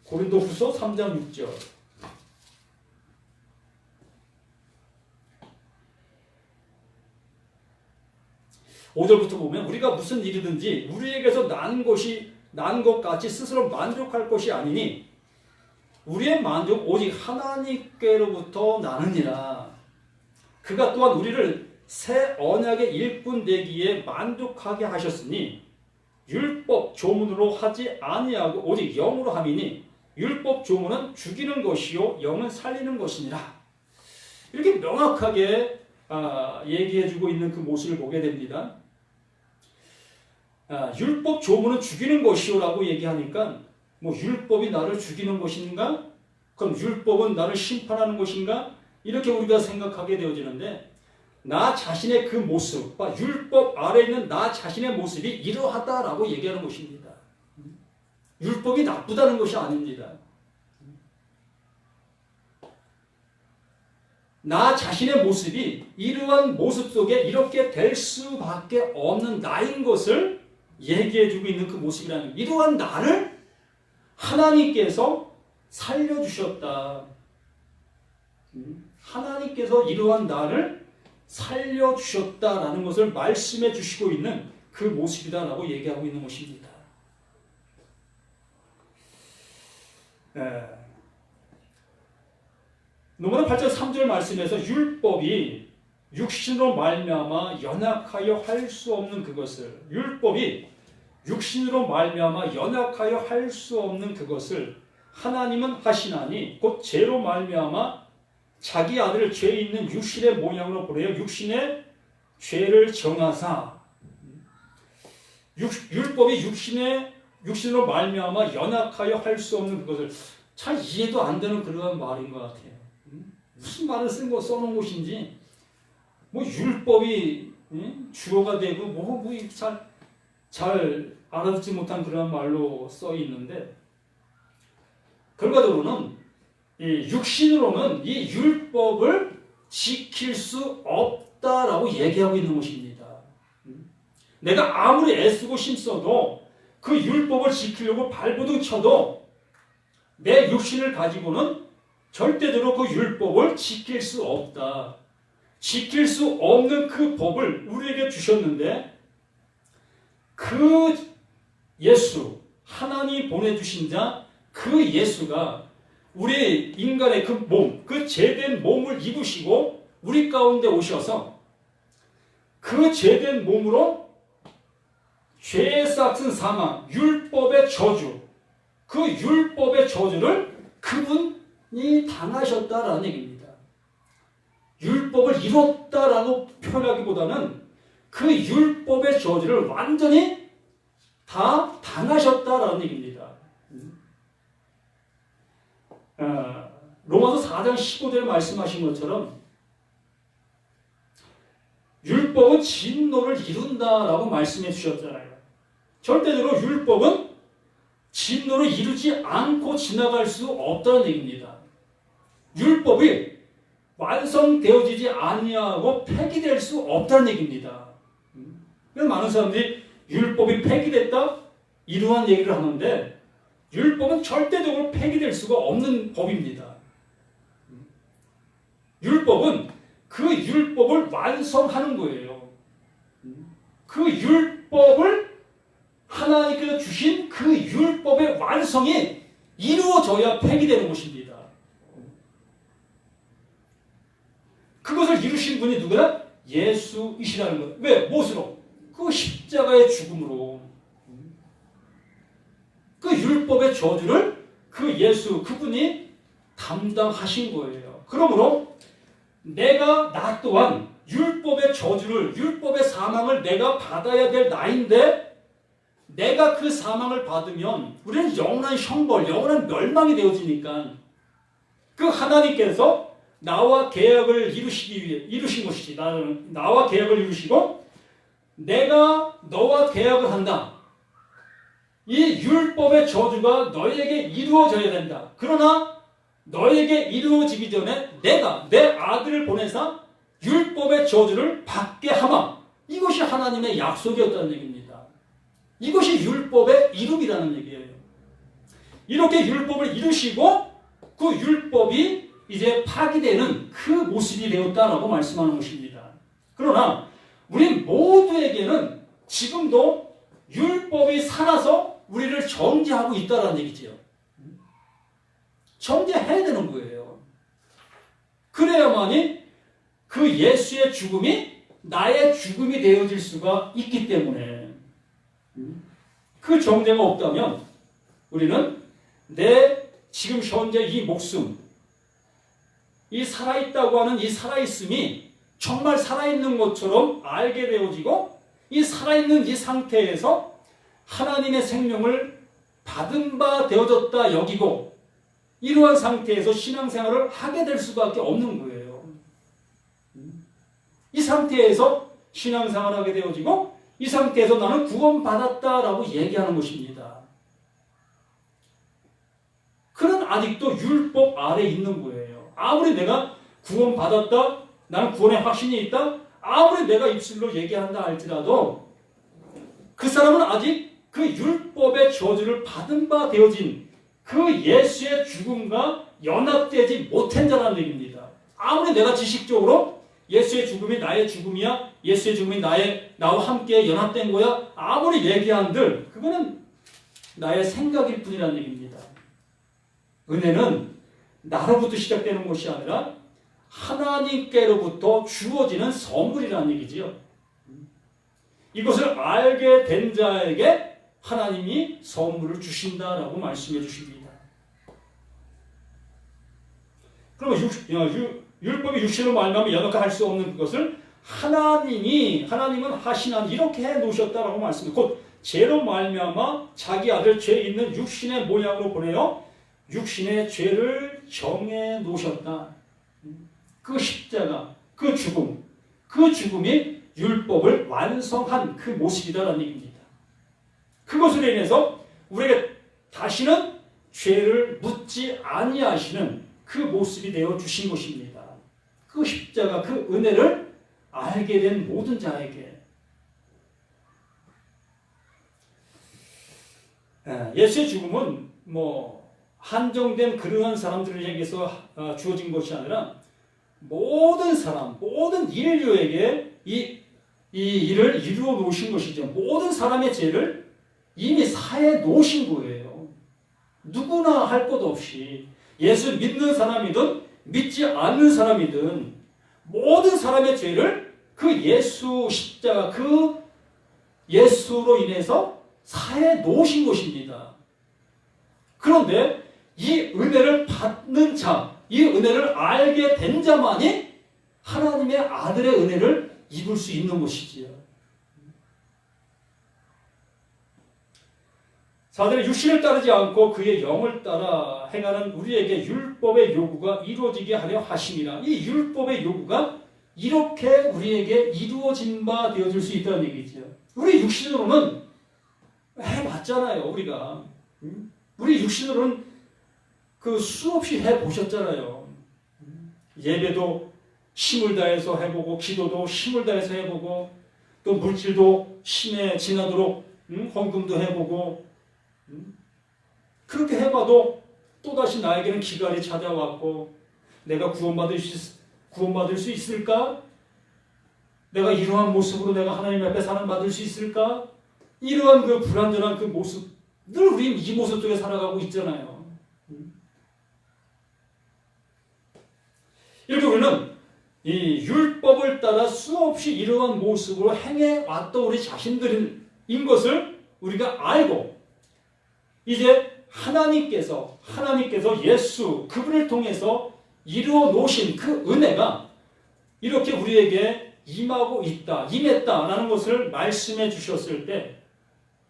[SPEAKER 1] 고린도후서 3장 6절. 5절부터 보면 우리가 무슨 일이든지 우리에게서 난 것 같이 스스로 만족할 것이 아니니 우리의 만족 오직 하나님께로부터 나느니라. 그가 또한 우리를 새 언약의 일꾼 되기에 만족하게 하셨으니 율법 조문으로 하지 아니하고 오직 영으로 함이니 율법 조문은 죽이는 것이요 영은 살리는 것이니라. 이렇게 명확하게 얘기해주고 있는 그 모습을 보게 됩니다. 율법 조문은 죽이는 것이요라고 얘기하니까 뭐 율법이 나를 죽이는 것인가? 그럼 율법은 나를 심판하는 것인가? 이렇게 우리가 생각하게 되어지는데 나 자신의 그 모습, 율법 아래에 있는 나 자신의 모습이 이러하다라고 얘기하는 것입니다. 율법이 나쁘다는 것이 아닙니다. 나 자신의 모습이 이러한 모습 속에 이렇게 될 수밖에 없는 나인 것을 얘기해주고 있는 그 모습이라는, 이러한 나를 하나님께서 살려주셨다. 하나님께서 이러한 나를 살려주셨다라는 것을 말씀해 주시고 있는 그 모습이다라고 얘기하고 있는 것입니다. 로마서 8장 3절 말씀에서 율법이 육신으로 말미암아 연약하여 할 수 없는 그것을, 율법이 육신으로 말미암아 연약하여 할 수 없는 그것을 하나님은 하시나니 곧 죄로 말미암아 자기 아들을 죄 있는 육신의 모양으로 보내어 육신의 죄를 정하사. 율법이 육신으로 말미암아 연약하여 할 수 없는 그것을, 잘 이해도 안 되는 그러한 말인 것 같아요. 무슨 말을 써놓은 것인지, 뭐 율법이 주어가 되고 잘 알아듣지 못한 그런 말로 써 있는데, 결과적으로는 이 육신으로는 이 율법을 지킬 수 없다라고 얘기하고 있는 것입니다. 내가 아무리 애쓰고 힘써도 그 율법을 지키려고 발버둥 쳐도 내 육신을 가지고는 절대적으로 그 율법을 지킬 수 없다. 지킬 수 없는 그 법을 우리에게 주셨는데 그 예수, 하나님이 보내주신 자, 그 예수가 우리 인간의 그 몸, 그 죄된 몸을 입으시고 우리 가운데 오셔서 그 죄된 몸으로 죄에 싹슨 사망, 율법의 저주, 그 율법의 저주를 그분이 당하셨다라는 얘기입니다. 율법을 이뤘다라고 표현하기보다는 그 율법의 저주를 완전히 다 당하셨다라는 얘기입니다. 로마서 4장 15절에 말씀하신 것처럼 율법은 진노를 이룬다라고 말씀해 주셨잖아요. 절대적으로 율법은 진노를 이루지 않고 지나갈 수 없다는 얘기입니다. 율법이 완성되어지지 아니하고 폐기될 수 없다는 얘기입니다. 많은 사람들이 율법이 폐기됐다? 이러한 얘기를 하는데 율법은 절대적으로 폐기될 수가 없는 법입니다. 율법은 그 율법을 완성하는 거예요. 그 율법을 하나님께서 주신 그 율법의 완성이 이루어져야 폐기되는 것입니다. 그것을 이루신 분이 누구야? 예수이시라는 거예요. 왜? 무엇으로? 그 십자가의 죽음으로. 그 율법의 저주를 그 예수, 그분이 담당하신 거예요. 그러므로 나 또한 율법의 저주를, 율법의 사망을 내가 받아야 될 나인데 내가 그 사망을 받으면 우리는 영원한 형벌, 영원한 멸망이 되어지니까 그 하나님께서 나와 계약을 이루신 것이지. 나와 계약을 이루시고 내가 너와 계약을 한다. 이 율법의 저주가 너에게 이루어져야 된다. 그러나 너에게 이루어지기 전에 내가 내 아들을 보내서 율법의 저주를 받게 하마. 이것이 하나님의 약속이었다는 얘기입니다. 이것이 율법의 이름이라는 얘기예요. 이렇게 율법을 이루시고 그 율법이 이제 파기되는 그 모습이 되었다라고 말씀하는 것입니다. 그러나 우리 모두에게는 지금도 율법이 살아서 우리를 정죄하고 있다는 얘기지요. 정죄해야 되는 거예요. 그래야만이 그 예수의 죽음이 나의 죽음이 되어질 수가 있기 때문에 그 정죄가 없다면 우리는 내 지금 현재 이 목숨, 이 살아있다고 하는 이 살아있음이 정말 살아있는 것처럼 알게 되어지고 이 살아있는 이 상태에서 하나님의 생명을 받은 바 되어졌다 여기고 이러한 상태에서 신앙생활을 하게 될 수밖에 없는 거예요. 이 상태에서 신앙생활을 하게 되어지고 이 상태에서 나는 구원받았다라고 얘기하는 것입니다. 그는 아직도 율법 아래 있는 거예요. 아무리 내가 구원받았다, 나는 구원의 확신이 있다, 아무리 내가 입술로 얘기한다 할지라도 그 사람은 아직 그 율법의 저주를 받은 바 되어진 그 예수의 죽음과 연합되지 못한 자라는 얘기입니다. 아무리 내가 지식적으로 예수의 죽음이 나의 죽음이야, 예수의 죽음이 나와 함께 연합된 거야, 아무리 얘기한들 그거는 나의 생각일 뿐이라는 얘기입니다. 은혜는 나로부터 시작되는 것이 아니라 하나님께로부터 주어지는 선물이라는 얘기지요. 이것을 알게 된 자에게 하나님이 선물을 주신다라고 말씀해 주십니다. 그러면 율법이 육신으로 말미암아 연합할 수 없는 것을 하나님은 하시나 이렇게 해 놓으셨다라고 말씀해. 곧 죄로 말미암아 자기 아들 죄 있는 육신의 모양으로 보내어 육신의 죄를 정해 놓으셨다. 그 십자가, 그 죽음이 율법을 완성한 그 모습이다라는 얘기입니다. 그것으로 인해서 우리에게 다시는 죄를 묻지 아니하시는 그 모습이 되어 주신 것입니다. 그 십자가, 그 은혜를 알게 된 모든 자에게 예수의 죽음은 한정된 그러한 사람들을 향해서 주어진 것이 아니라 모든 사람, 모든 인류에게 이 일을 이루어 놓으신 것이죠. 모든 사람의 죄를 이미 사해 놓으신 거예요. 누구나 할 것 없이 예수 믿는 사람이든 믿지 않는 사람이든 모든 사람의 죄를 그 예수 십자가, 그 예수로 인해서 사해 놓으신 것입니다. 그런데 이 은혜를 받는 자, 이 은혜를 알게 된 자만이 하나님의 아들의 은혜를 입을 수 있는 것이지요. 사단의 육신을 따르지 않고 그의 영을 따라 행하는 우리에게 율법의 요구가 이루어지게 하려 하심이라. 이 율법의 요구가 이렇게 우리에게 이루어진 바 되어질 수 있다는 얘기죠. 우리 육신으로는 해봤잖아요, 우리가. 우리 육신으로는 그 수없이 해보셨잖아요. 예배도 힘을 다해서 해보고, 기도도 힘을 다해서 해보고, 또 물질도 힘에 지나도록 헌금도 해보고, 그렇게 해봐도 또다시 나에게는 기갈이 찾아왔고, 내가 구원받을 수 있을까? 내가 이러한 모습으로 내가 하나님 앞에 사랑받을 수 있을까? 이러한 그 불완전한 그 모습, 늘 우리 이 모습 속에 살아가고 있잖아요. 이렇게 우리는 이 율법을 따라 수없이 이러한 모습으로 행해왔던 우리 자신들인 것을 우리가 알고, 이제 하나님께서 예수 그분을 통해서 이루어 놓으신 그 은혜가 이렇게 우리에게 임했다라는 것을 말씀해 주셨을 때,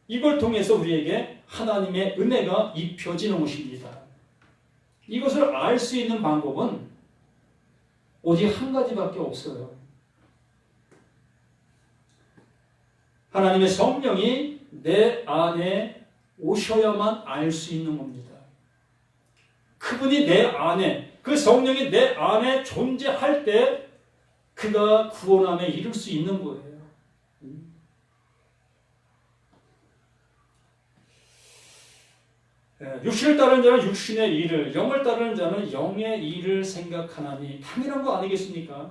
[SPEAKER 1] 이걸 통해서 우리에게 하나님의 은혜가 입혀지는 것입니다. 이것을 알 수 있는 방법은 오직 한 가지밖에 없어요. 하나님의 성령이 내 안에 오셔야만 알 수 있는 겁니다. 그분이 내 안에, 그 성령이 내 안에 존재할 때 그가 구원함에 이를 수 있는 거예요. 육신을 따르는 자는 육신의 일을, 영을 따르는 자는 영의 일을 생각하나니, 당연한 거 아니겠습니까?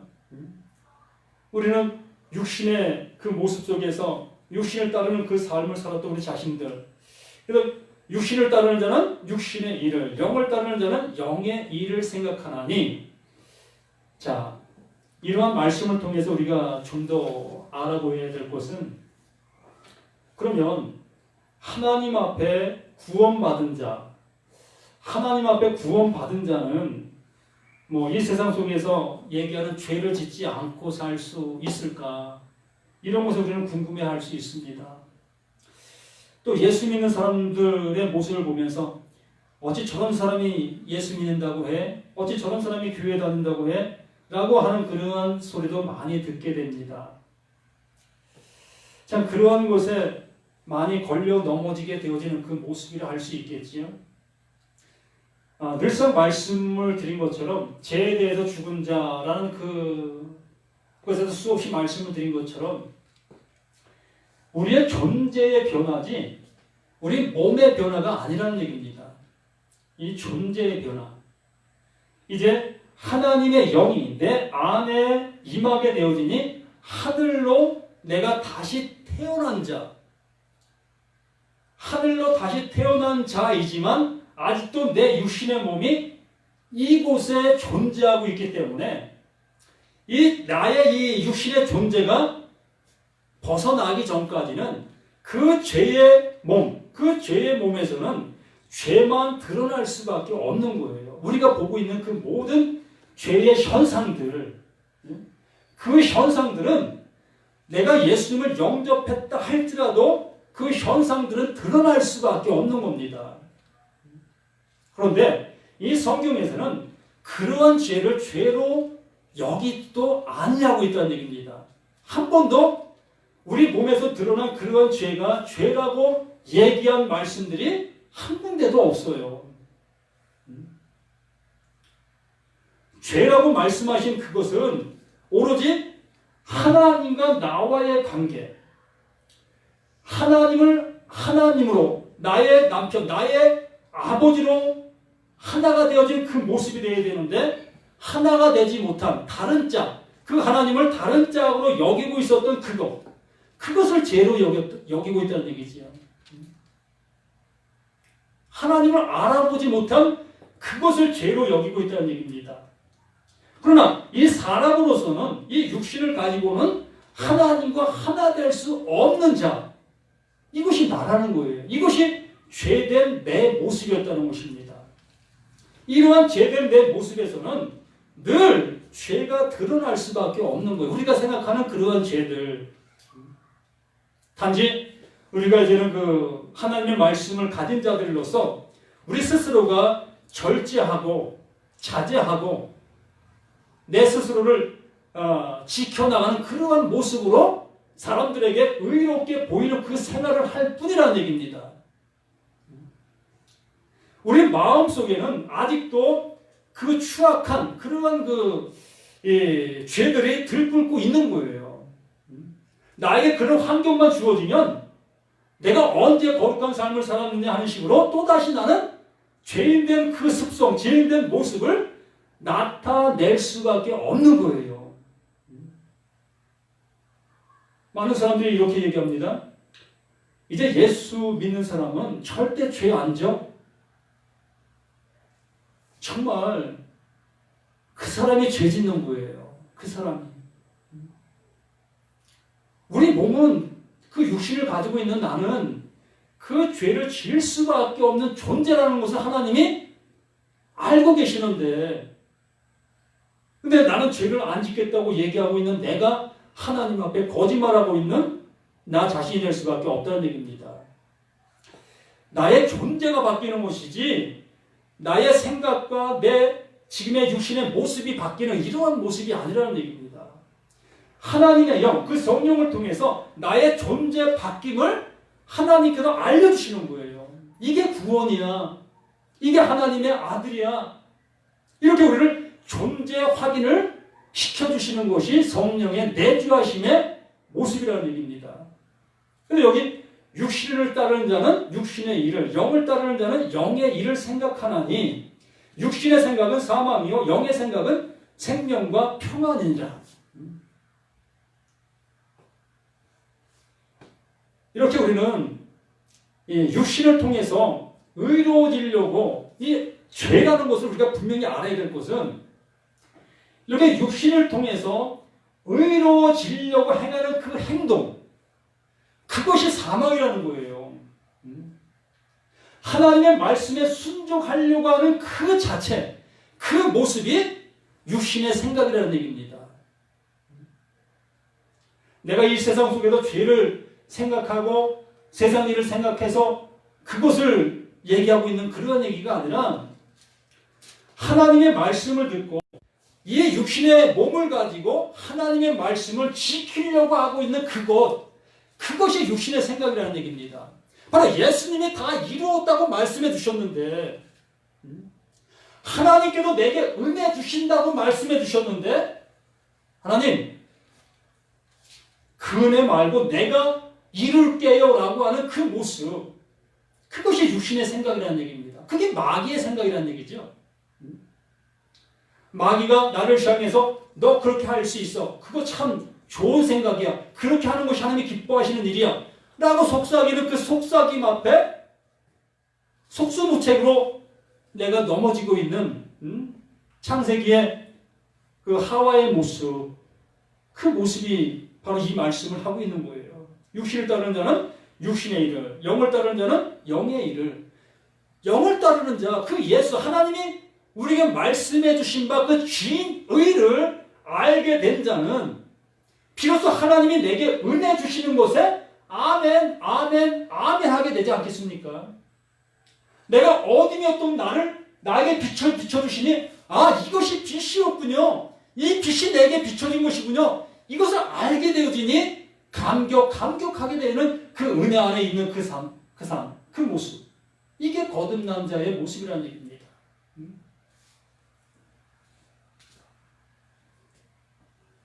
[SPEAKER 1] 우리는 육신의 그 모습 속에서 육신을 따르는 그 삶을 살았던 우리 자신들, 그래서 육신을 따르는 자는 육신의 일을, 영을 따르는 자는 영의 일을 생각하나니, 자, 이러한 말씀을 통해서 우리가 좀 더 알아보아야 될 것은, 그러면 하나님 앞에 구원받은 자, 하나님 앞에 구원받은 자는 뭐 이 세상 속에서 얘기하는 죄를 짓지 않고 살 수 있을까? 이런 것을 우리는 궁금해할 수 있습니다. 또 예수 믿는 사람들의 모습을 보면서 어찌 저런 사람이 예수 믿는다고 해? 어찌 저런 사람이 교회 다닌다고 해? 라고 하는 그러한 소리도 많이 듣게 됩니다. 참 그러한 것에 많이 걸려 넘어지게 되어지는 그 모습이라 할 수 있겠지요. 늘상 말씀을 드린 것처럼 죄에 대해서 죽은 자라는 그것에서 수없이 말씀을 드린 것처럼 우리의 존재의 변화지 우리 몸의 변화가 아니라는 얘기입니다. 이 존재의 변화. 이제 하나님의 영이 내 안에 임하게 되어지니 하늘로 내가 다시 태어난 자, 하늘로 다시 태어난 자이지만 아직도 내 육신의 몸이 이곳에 존재하고 있기 때문에 나의 이 육신의 존재가 벗어나기 전까지는 그 죄의 몸에서는 죄만 드러날 수밖에 없는 거예요. 우리가 보고 있는 그 모든 죄의 현상들, 그 현상들은 내가 예수님을 영접했다 할지라도 그 현상들은 드러날 수밖에 없는 겁니다. 그런데 이 성경에서는 그러한 죄를 죄로 여기지도 아니하고 있다는 얘기입니다. 한 번도 우리 몸에서 드러난 그러한 죄가 죄라고 얘기한 말씀들이 한 군데도 없어요. 죄라고 말씀하신 그것은 오로지 하나님과 나와의 관계, 하나님으로 나의 남편, 나의 아버지로 하나가 되어진 그 모습이 되어야 되는데 하나가 되지 못한 다른 자, 그 하나님을 다른 짝으로 여기고 있었던 그것을 죄로 여기고 있다는 얘기지요. 하나님을 알아보지 못한 그것을 죄로 여기고 있다는 얘기입니다. 그러나 이 사람으로서는 이 육신을 가지고는 하나님과 하나 될 수 없는 자, 이것이 나라는 거예요. 이것이 죄된 내 모습이었다는 것입니다. 이러한 죄된 내 모습에서는 늘 죄가 드러날 수밖에 없는 거예요. 우리가 생각하는 그러한 죄들. 단지 우리가 이제는 그 하나님의 말씀을 가진 자들로서 우리 스스로가 절제하고 자제하고 내 스스로를 지켜나가는 그러한 모습으로 사람들에게 의롭게 보이는 그 생활을 할 뿐이라는 얘기입니다. 우리 마음속에는 아직도 그 추악한 그러한 죄들이 들끓고 있는 거예요. 나에게 그런 환경만 주어지면 내가 언제 거룩한 삶을 살았느냐 하는 식으로 또다시 나는 죄인된 그 습성, 죄인된 모습을 나타낼 수밖에 없는 거예요. 많은 사람들이 이렇게 얘기합니다. 이제 예수 믿는 사람은 절대 죄 안 져. 정말 그 사람이 죄 짓는 거예요. 그 사람이. 우리 몸은 그 육신을 가지고 있는 나는 그 죄를 지을 수밖에 없는 존재라는 것을 하나님이 알고 계시는데, 근데 나는 죄를 안 짓겠다고 얘기하고 있는 내가 하나님 앞에 거짓말하고 있는 나 자신이 될 수밖에 없다는 얘기입니다. 나의 존재가 바뀌는 것이지 나의 생각과 내 지금의 육신의 모습이 바뀌는 이러한 모습이 아니라는 얘기입니다. 하나님의 영, 그 성령을 통해서 나의 존재 바뀜을 하나님께서 알려주시는 거예요. 이게 구원이야. 이게 하나님의 아들이야. 이렇게 우리를 존재 확인을 시켜주시는 것이 성령의 내주하심의 모습이라는 얘기입니다. 근데 여기 육신을 따르는 자는 육신의 일을, 영을 따르는 자는 영의 일을 생각하나니 육신의 생각은 사망이요 영의 생각은 생명과 평안이니라. 이렇게 우리는 이 육신을 통해서 의로워지려고 이 죄라는 것을 우리가 분명히 알아야 될 것은 이렇게 육신을 통해서 의로워지려고 행하는 그 행동, 그것이 사망이라는 거예요. 하나님의 말씀에 순종하려고 하는 그 자체, 그 모습이 육신의 생각이라는 얘기입니다. 내가 이 세상 속에서 죄를 생각하고 세상 일을 생각해서 그것을 얘기하고 있는 그런 얘기가 아니라 하나님의 말씀을 듣고 이 육신의 몸을 가지고 하나님의 말씀을 지키려고 하고 있는 그것이 육신의 생각이라는 얘기입니다. 바로 예수님이 다 이루었다고 말씀해 주셨는데, 하나님께도 내게 은혜 주신다고 말씀해 주셨는데, 하나님, 그 은혜 말고 내가 이룰게요 라고 하는 그 모습, 그것이 육신의 생각이라는 얘기입니다. 그게 마귀의 생각이라는 얘기죠. 마귀가 나를 향해서 너 그렇게 할 수 있어. 그거 참 좋은 생각이야. 그렇게 하는 것이 하나님이 기뻐하시는 일이야. 라고 속삭이는 그 속삭임 앞에 속수무책으로 내가 넘어지고 있는 창세기의 그 하와의 모습, 그 모습이 바로 이 말씀을 하고 있는 거예요. 육신을 따르는 자는 육신의 일을, 영을 따르는 자는 영의 일을. 영을 따르는 자, 그 예수, 하나님이 우리에게 말씀해 주신 바 그 진의를 알게 된 자는 비로소 하나님이 내게 은혜 주시는 것에 아멘, 아멘, 아멘 하게 되지 않겠습니까? 내가 어둠이었던 나에게 빛을 비춰주시니 이것이 빛이었군요. 이 빛이 내게 비춰진 것이군요. 이것을 알게 되어지니 감격하게 되는 그 은혜 안에 있는 그 삶, 그 모습. 이게 거듭난 자의 모습이라는 얘기입니다.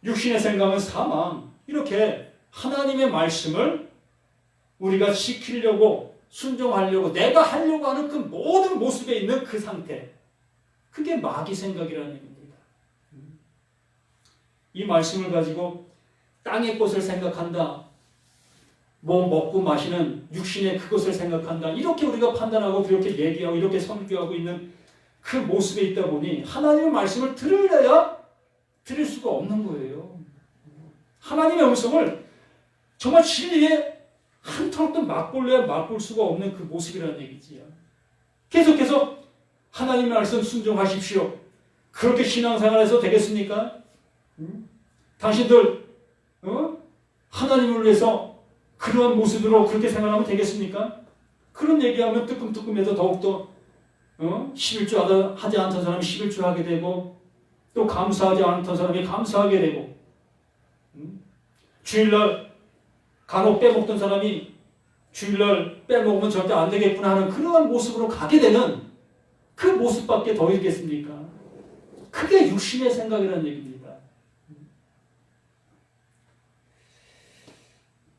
[SPEAKER 1] 육신의 생각은 사망. 이렇게 하나님의 말씀을 우리가 지키려고 순종하려고 내가 하려고 하는 그 모든 모습에 있는 그 상태. 그게 마귀 생각이라는 얘기입니다. 이 말씀을 가지고 땅의 것을 생각한다. 뭐 먹고 마시는 육신의 그것을 생각한다. 이렇게 우리가 판단하고 이렇게 얘기하고 이렇게 설교하고 있는 그 모습에 있다 보니 하나님의 말씀을 들을 수가 없는 거예요. 하나님의 음성을 정말 진리에 한 털도 맛볼래야 맛볼 수가 없는 그 모습이라는 얘기지요. 계속해서 하나님의 말씀 순종하십시오. 그렇게 신앙생활해서 되겠습니까? 당신들 하나님을 위해서 그런 모습으로 그렇게 생활하면 되겠습니까? 그런 얘기하면 뜨끔뜨끔해서 더욱더 11조 하지 않던 사람이 11조 하게 되고 또 감사하지 않던 사람이 감사하게 되고 주일날 간혹 빼먹던 사람이 주일날 빼먹으면 절대 안 되겠구나 하는 그러한 모습으로 가게 되는 그 모습밖에 더 있겠습니까? 그게 육신의 생각이라는 얘기입니다.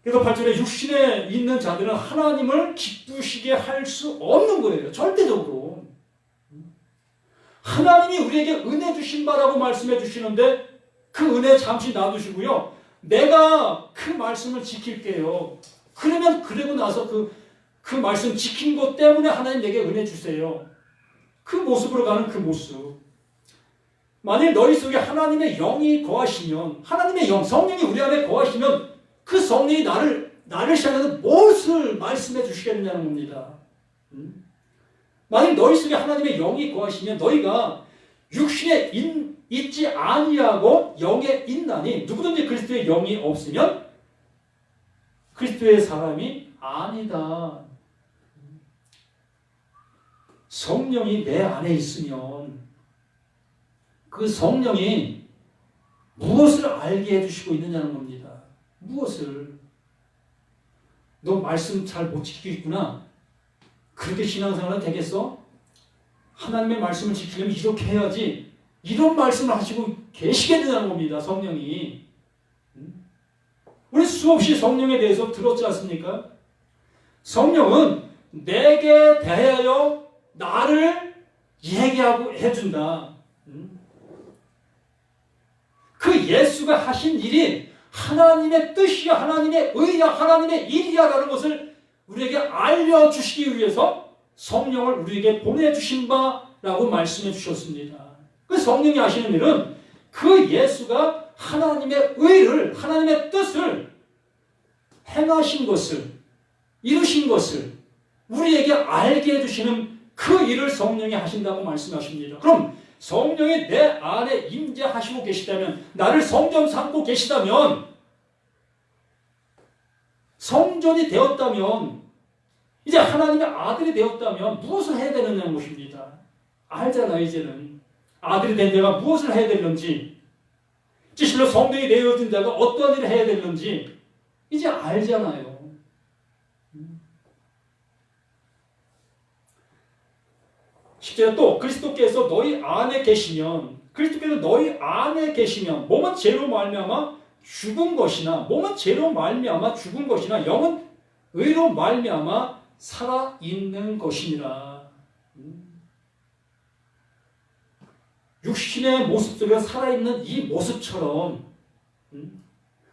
[SPEAKER 1] 그래서 8절에 육신에 있는 자들은 하나님을 기쁘시게 할 수 없는 거예요. 절대적으로. 하나님이 우리에게 은혜 주신 바라고 말씀해 주시는데 그 은혜 잠시 놔두시고요. 내가 그 말씀을 지킬게요. 그러면 그러고 나서 그 말씀 지킨 것 때문에 하나님 내게 은혜 주세요. 그 모습으로 가는 그 모습. 만일 너희 속에 하나님의 영이 거하시면, 하나님의 영, 성령이 우리 안에 거하시면 그 성령이 나를 향해서 무엇을 말씀해 주시겠느냐는 겁니다. 만일 너희 속에 하나님의 영이 거하시면 너희가 육신에 있지 아니하고 영에 있나니 누구든지 그리스도의 영이 없으면 그리스도의 사람이 아니다. 성령이 내 안에 있으면 그 성령이 무엇을 알게 해주시고 있느냐는 겁니다. 무엇을? 너 말씀 잘 못 지키고 있구나. 그렇게 신앙생활은 되겠어? 하나님의 말씀을 지키려면 이렇게 해야지. 이런 말씀을 하시고 계시겠느냐는 겁니다. 성령이. 우리 수없이 성령에 대해서 들었지 않습니까? 성령은 내게 대하여 나를 얘기하고 해준다. 그 예수가 하신 일이 하나님의 뜻이야, 하나님의 의야, 하나님의 일이야 라는 것을 우리에게 알려주시기 위해서 성령을 우리에게 보내주신 바라고 말씀해 주셨습니다. 그 성령이 하시는 일은 그 예수가 하나님의 의를, 하나님의 뜻을 행하신 것을, 이루신 것을 우리에게 알게 해주시는 그 일을 성령이 하신다고 말씀하십니다. 그럼 성령이 내 안에 임재하시고 계시다면, 나를 성전 삼고 계시다면, 성전이 되었다면, 이제 하나님의 아들이 되었다면 무엇을 해야 되느냐는 것입니다. 알잖아요, 이제는. 아들이 된 자가 무엇을 해야 되는지, 실로 성령이 되어진 자가 어떤 일을 해야 되는지 이제 알잖아요. 10절에 또 그리스도께서 너희 안에 계시면, 그리스도께서 너희 안에 계시면 몸은 죄로 말미암아 죽은 것이나, 몸은 죄로 말미암아 죽은 것이나 영은 의로 말미암아 살아 있는 것이니라. 육신의 모습 속에 살아있는 이 모습처럼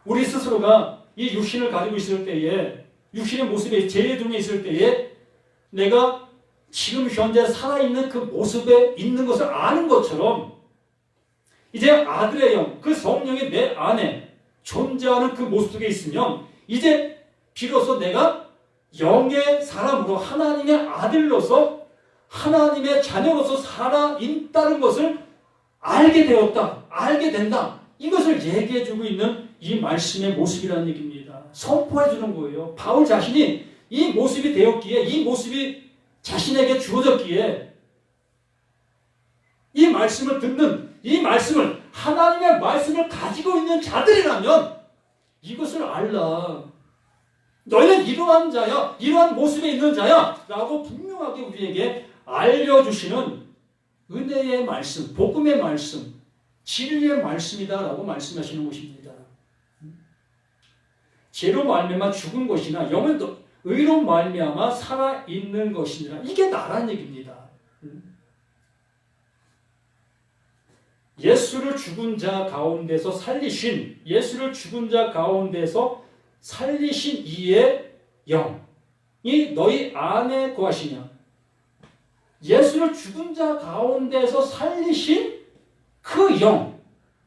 [SPEAKER 1] 우리 스스로가 이 육신을 가지고 있을 때에, 육신의 모습에 죄 중에 있을 때에 내가 지금 현재 살아있는 그 모습에 있는 것을 아는 것처럼 이제 아들의 영, 그 성령이 내 안에 존재하는 그 모습 속에 있으면 이제 비로소 내가 영의 사람으로 하나님의 아들로서 하나님의 자녀로서 살아있다는 것을 알게 되었다, 알게 된다. 이것을 얘기해주고 있는 이 말씀의 모습이라는 얘기입니다. 선포해주는 거예요. 바울 자신이 이 모습이 되었기에, 이 모습이 자신에게 주어졌기에 이 말씀을 듣는, 이 말씀을, 하나님의 말씀을 가지고 있는 자들이라면 이것을 알라. 너희는 이러한 자야, 이러한 모습에 있는 자야 라고 분명하게 우리에게 알려주시는 은혜의 말씀, 복음의 말씀, 진리의 말씀이다 라고 말씀하시는 것입니다. 죄로 말미암아 죽은 것이나 영은 의로 말미암아 살아있는 것이니라. 이게 나란 얘기입니다. 예수를 죽은 자 가운데서 살리신, 예수를 죽은 자 가운데서 살리신 이의 영이 너희 안에 거하시냐. 예수를 죽은 자 가운데서 살리신 그 영,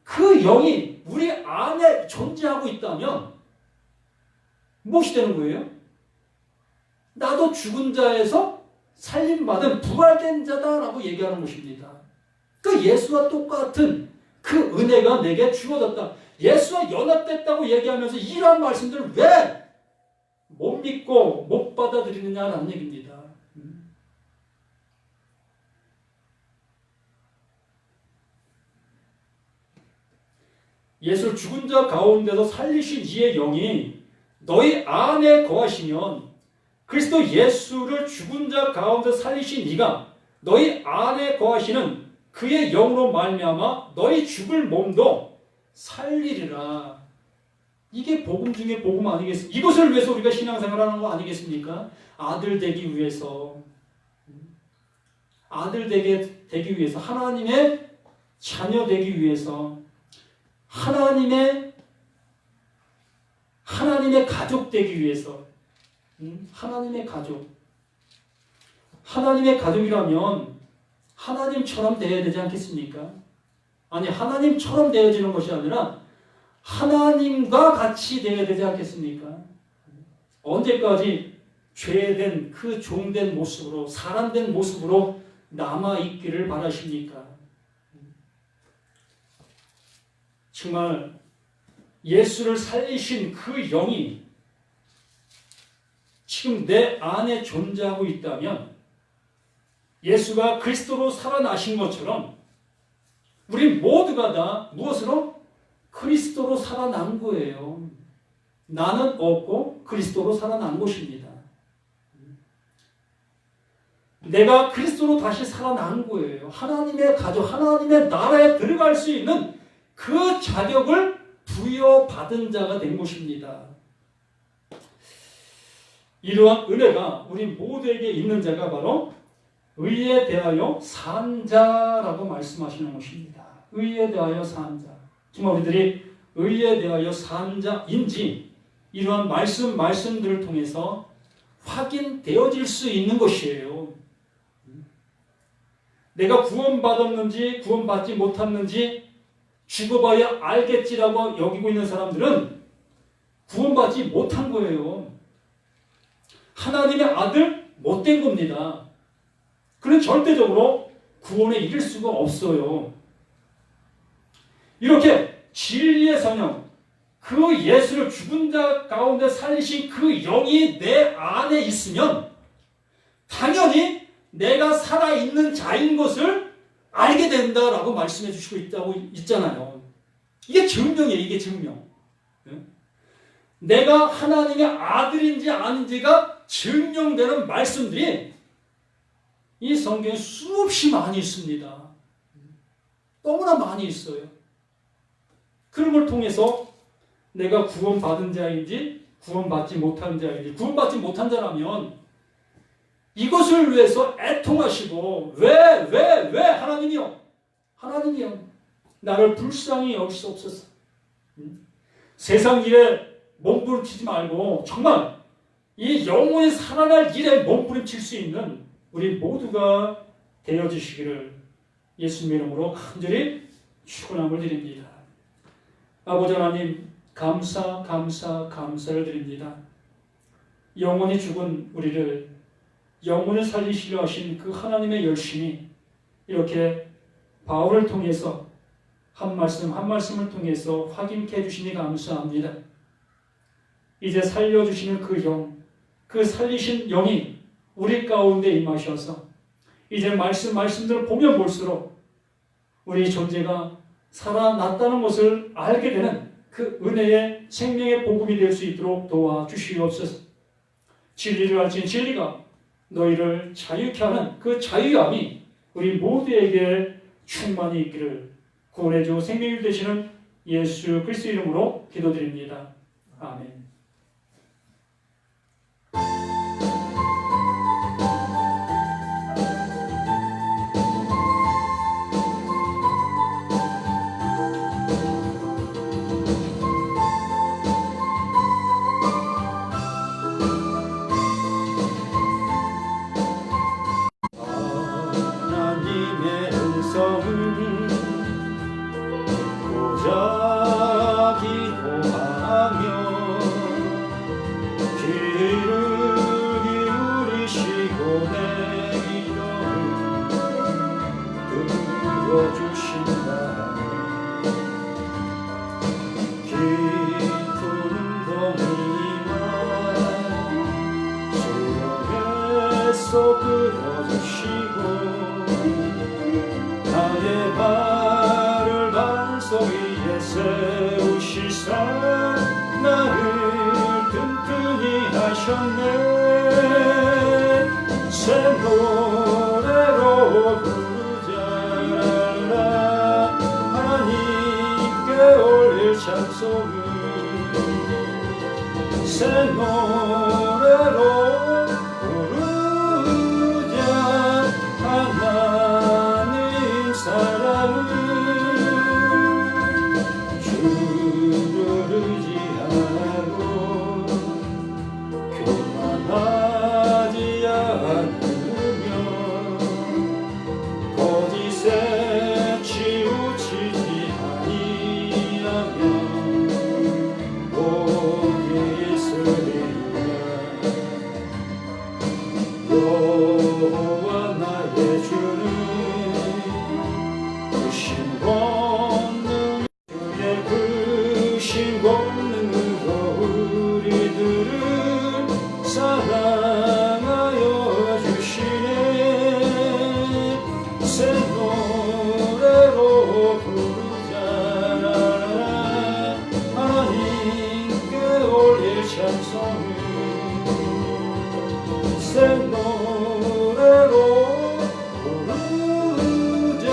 [SPEAKER 1] 그 영이 우리 안에 존재하고 있다면 무엇이 되는 거예요? 나도 죽은 자에서 살림받은 부활된 자다라고 얘기하는 것입니다. 그 예수와 똑같은 그 은혜가 내게 주어졌다. 예수와 연합됐다고 얘기하면서 이러한 말씀들을 왜 못 믿고 못 받아들이느냐라는 얘기입니다. 예수를 죽은 자 가운데서 살리신 이의 영이 너희 안에 거하시면, 그리스도 예수를 죽은 자 가운데 살리신 이가 너희 안에 거하시는 그의 영으로 말미암아 너희 죽을 몸도 살리리라. 이게 복음 중에 복음 아니겠습니까? 이것을 위해서 우리가 신앙생활하는 거 아니겠습니까? 아들 되기 위해서, 아들 되기 위해서, 하나님의 자녀 되기 위해서, 하나님의 가족 되기 위해서, 하나님의 가족. 하나님의 가족이라면 하나님처럼 되어야 되지 않겠습니까? 아니, 하나님처럼 되어지는 것이 아니라 하나님과 같이 되어야 되지 않겠습니까? 언제까지 죄된 그 종된 모습으로, 사람된 모습으로 남아있기를 바라십니까? 정말 예수를 살리신 그 영이 지금 내 안에 존재하고 있다면, 예수가 그리스도로 살아나신 것처럼 우리 모두가 다 무엇으로? 그리스도로 살아난 거예요. 나는 없고 그리스도로 살아난 것입니다. 내가 그리스도로 다시 살아난 거예요. 하나님의 가족, 하나님의 나라에 들어갈 수 있는 그 자격을 부여받은 자가 된 것입니다. 이러한 은혜가 우리 모두에게 있는 자가 바로 의에 대하여 산 자라고 말씀하시는 것입니다. 의에 대하여 산 자. 정말 우리들이 의에 대하여 산 자인지 이러한 말씀들을 통해서 확인되어질 수 있는 것이에요. 내가 구원받았는지 구원받지 못했는지 죽어봐야 알겠지라고 여기고 있는 사람들은 구원받지 못한 거예요. 하나님의 아들 못된 겁니다. 그는 절대적으로 구원에 이를 수가 없어요. 이렇게 진리의 성령, 그 예수를 죽은 자 가운데 살리신 그 영이 내 안에 있으면 당연히 내가 살아있는 자인 것을 알게 된다라고 말씀해 주시고 있잖아요. 이게 증명이에요. 이게 증명. 내가 하나님의 아들인지 아닌지가 증명되는 말씀들이 이 성경에 수없이 많이 있습니다. 너무나 많이 있어요. 그런 걸 통해서 내가 구원받은 자인지 구원받지 못한 자인지, 구원받지 못한 자라면 이것을 위해서 애통하시고 왜 하나님이요, 나를 불쌍히 여기시옵소서. 세상 일에 몸부림치지 말고 정말 이 영혼이 살아날 일에 몸부림칠 수 있는 우리 모두가 되어주시기를 예수님의 이름으로 간절히 축원함을 드립니다. 아버지 하나님, 감사를 드립니다. 영원히 죽은 우리를 영혼을 살리시려 하신 그 하나님의 열심이 이렇게 바울을 통해서 한 말씀을 통해서 확인케 해주시니 감사합니다. 이제 살려주시는 그 영, 그 살리신 영이 우리 가운데 임하셔서 이제 말씀들을 보면 볼수록 우리 존재가 살아났다는 것을 알게 되는 그 은혜의 생명의 복음이 될 수 있도록 도와주시옵소서. 진리를 알지니 진리가 너희를 자유케 하는 그 자유함이 우리 모두에게 충만히 있기를 구원의 주 생명이 되시는 예수 그리스도 이름으로 기도드립니다. 아멘.
[SPEAKER 2] 끌어주시고 나의 발을 반석 위에 세우시고
[SPEAKER 1] 나를 튼튼히 하셨네. 새 노래로 부르자. 하나님께 올릴 찬송을 새 노래로 부르자. 하나님 사랑을 주를 의지하고 교만하지 않으며 거짓에 치우치지 아니하며 오직 있으리라. 여호와 나의 주는 크신 권능 주의 크신 권능으로 우리들을 사랑하여 주시네. 새 노래로 부르자. 하나님께 올릴 찬송을 새 노래로 부르자.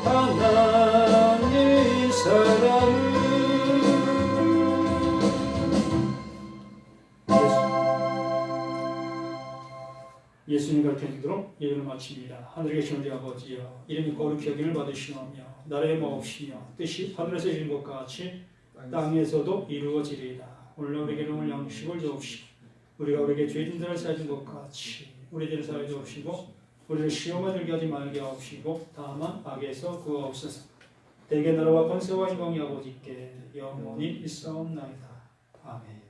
[SPEAKER 1] 하나님 사랑을 예수님 가르쳐 주도록 예배를 마칩니다. 하늘에 계신 우리 아버지여, 이름이 거룩히 여김을 받으시오며 나라의 마옵시며 뜻이 하늘에서 이룬 것 같이 땅에서도 이루어지리이다. 오늘 우리에게 오늘 양식을 주옵시고 우리가 우리에게 죄진 자를 사준 것 같이 우리 죄를 사하여 주옵시고 우리를 시험에 들게 하지 말게 하옵시고 다만 악에서 구하옵소서. 대개 나라와 권세와 영광이 아버지께 영원히 있사옵나이다. 아멘.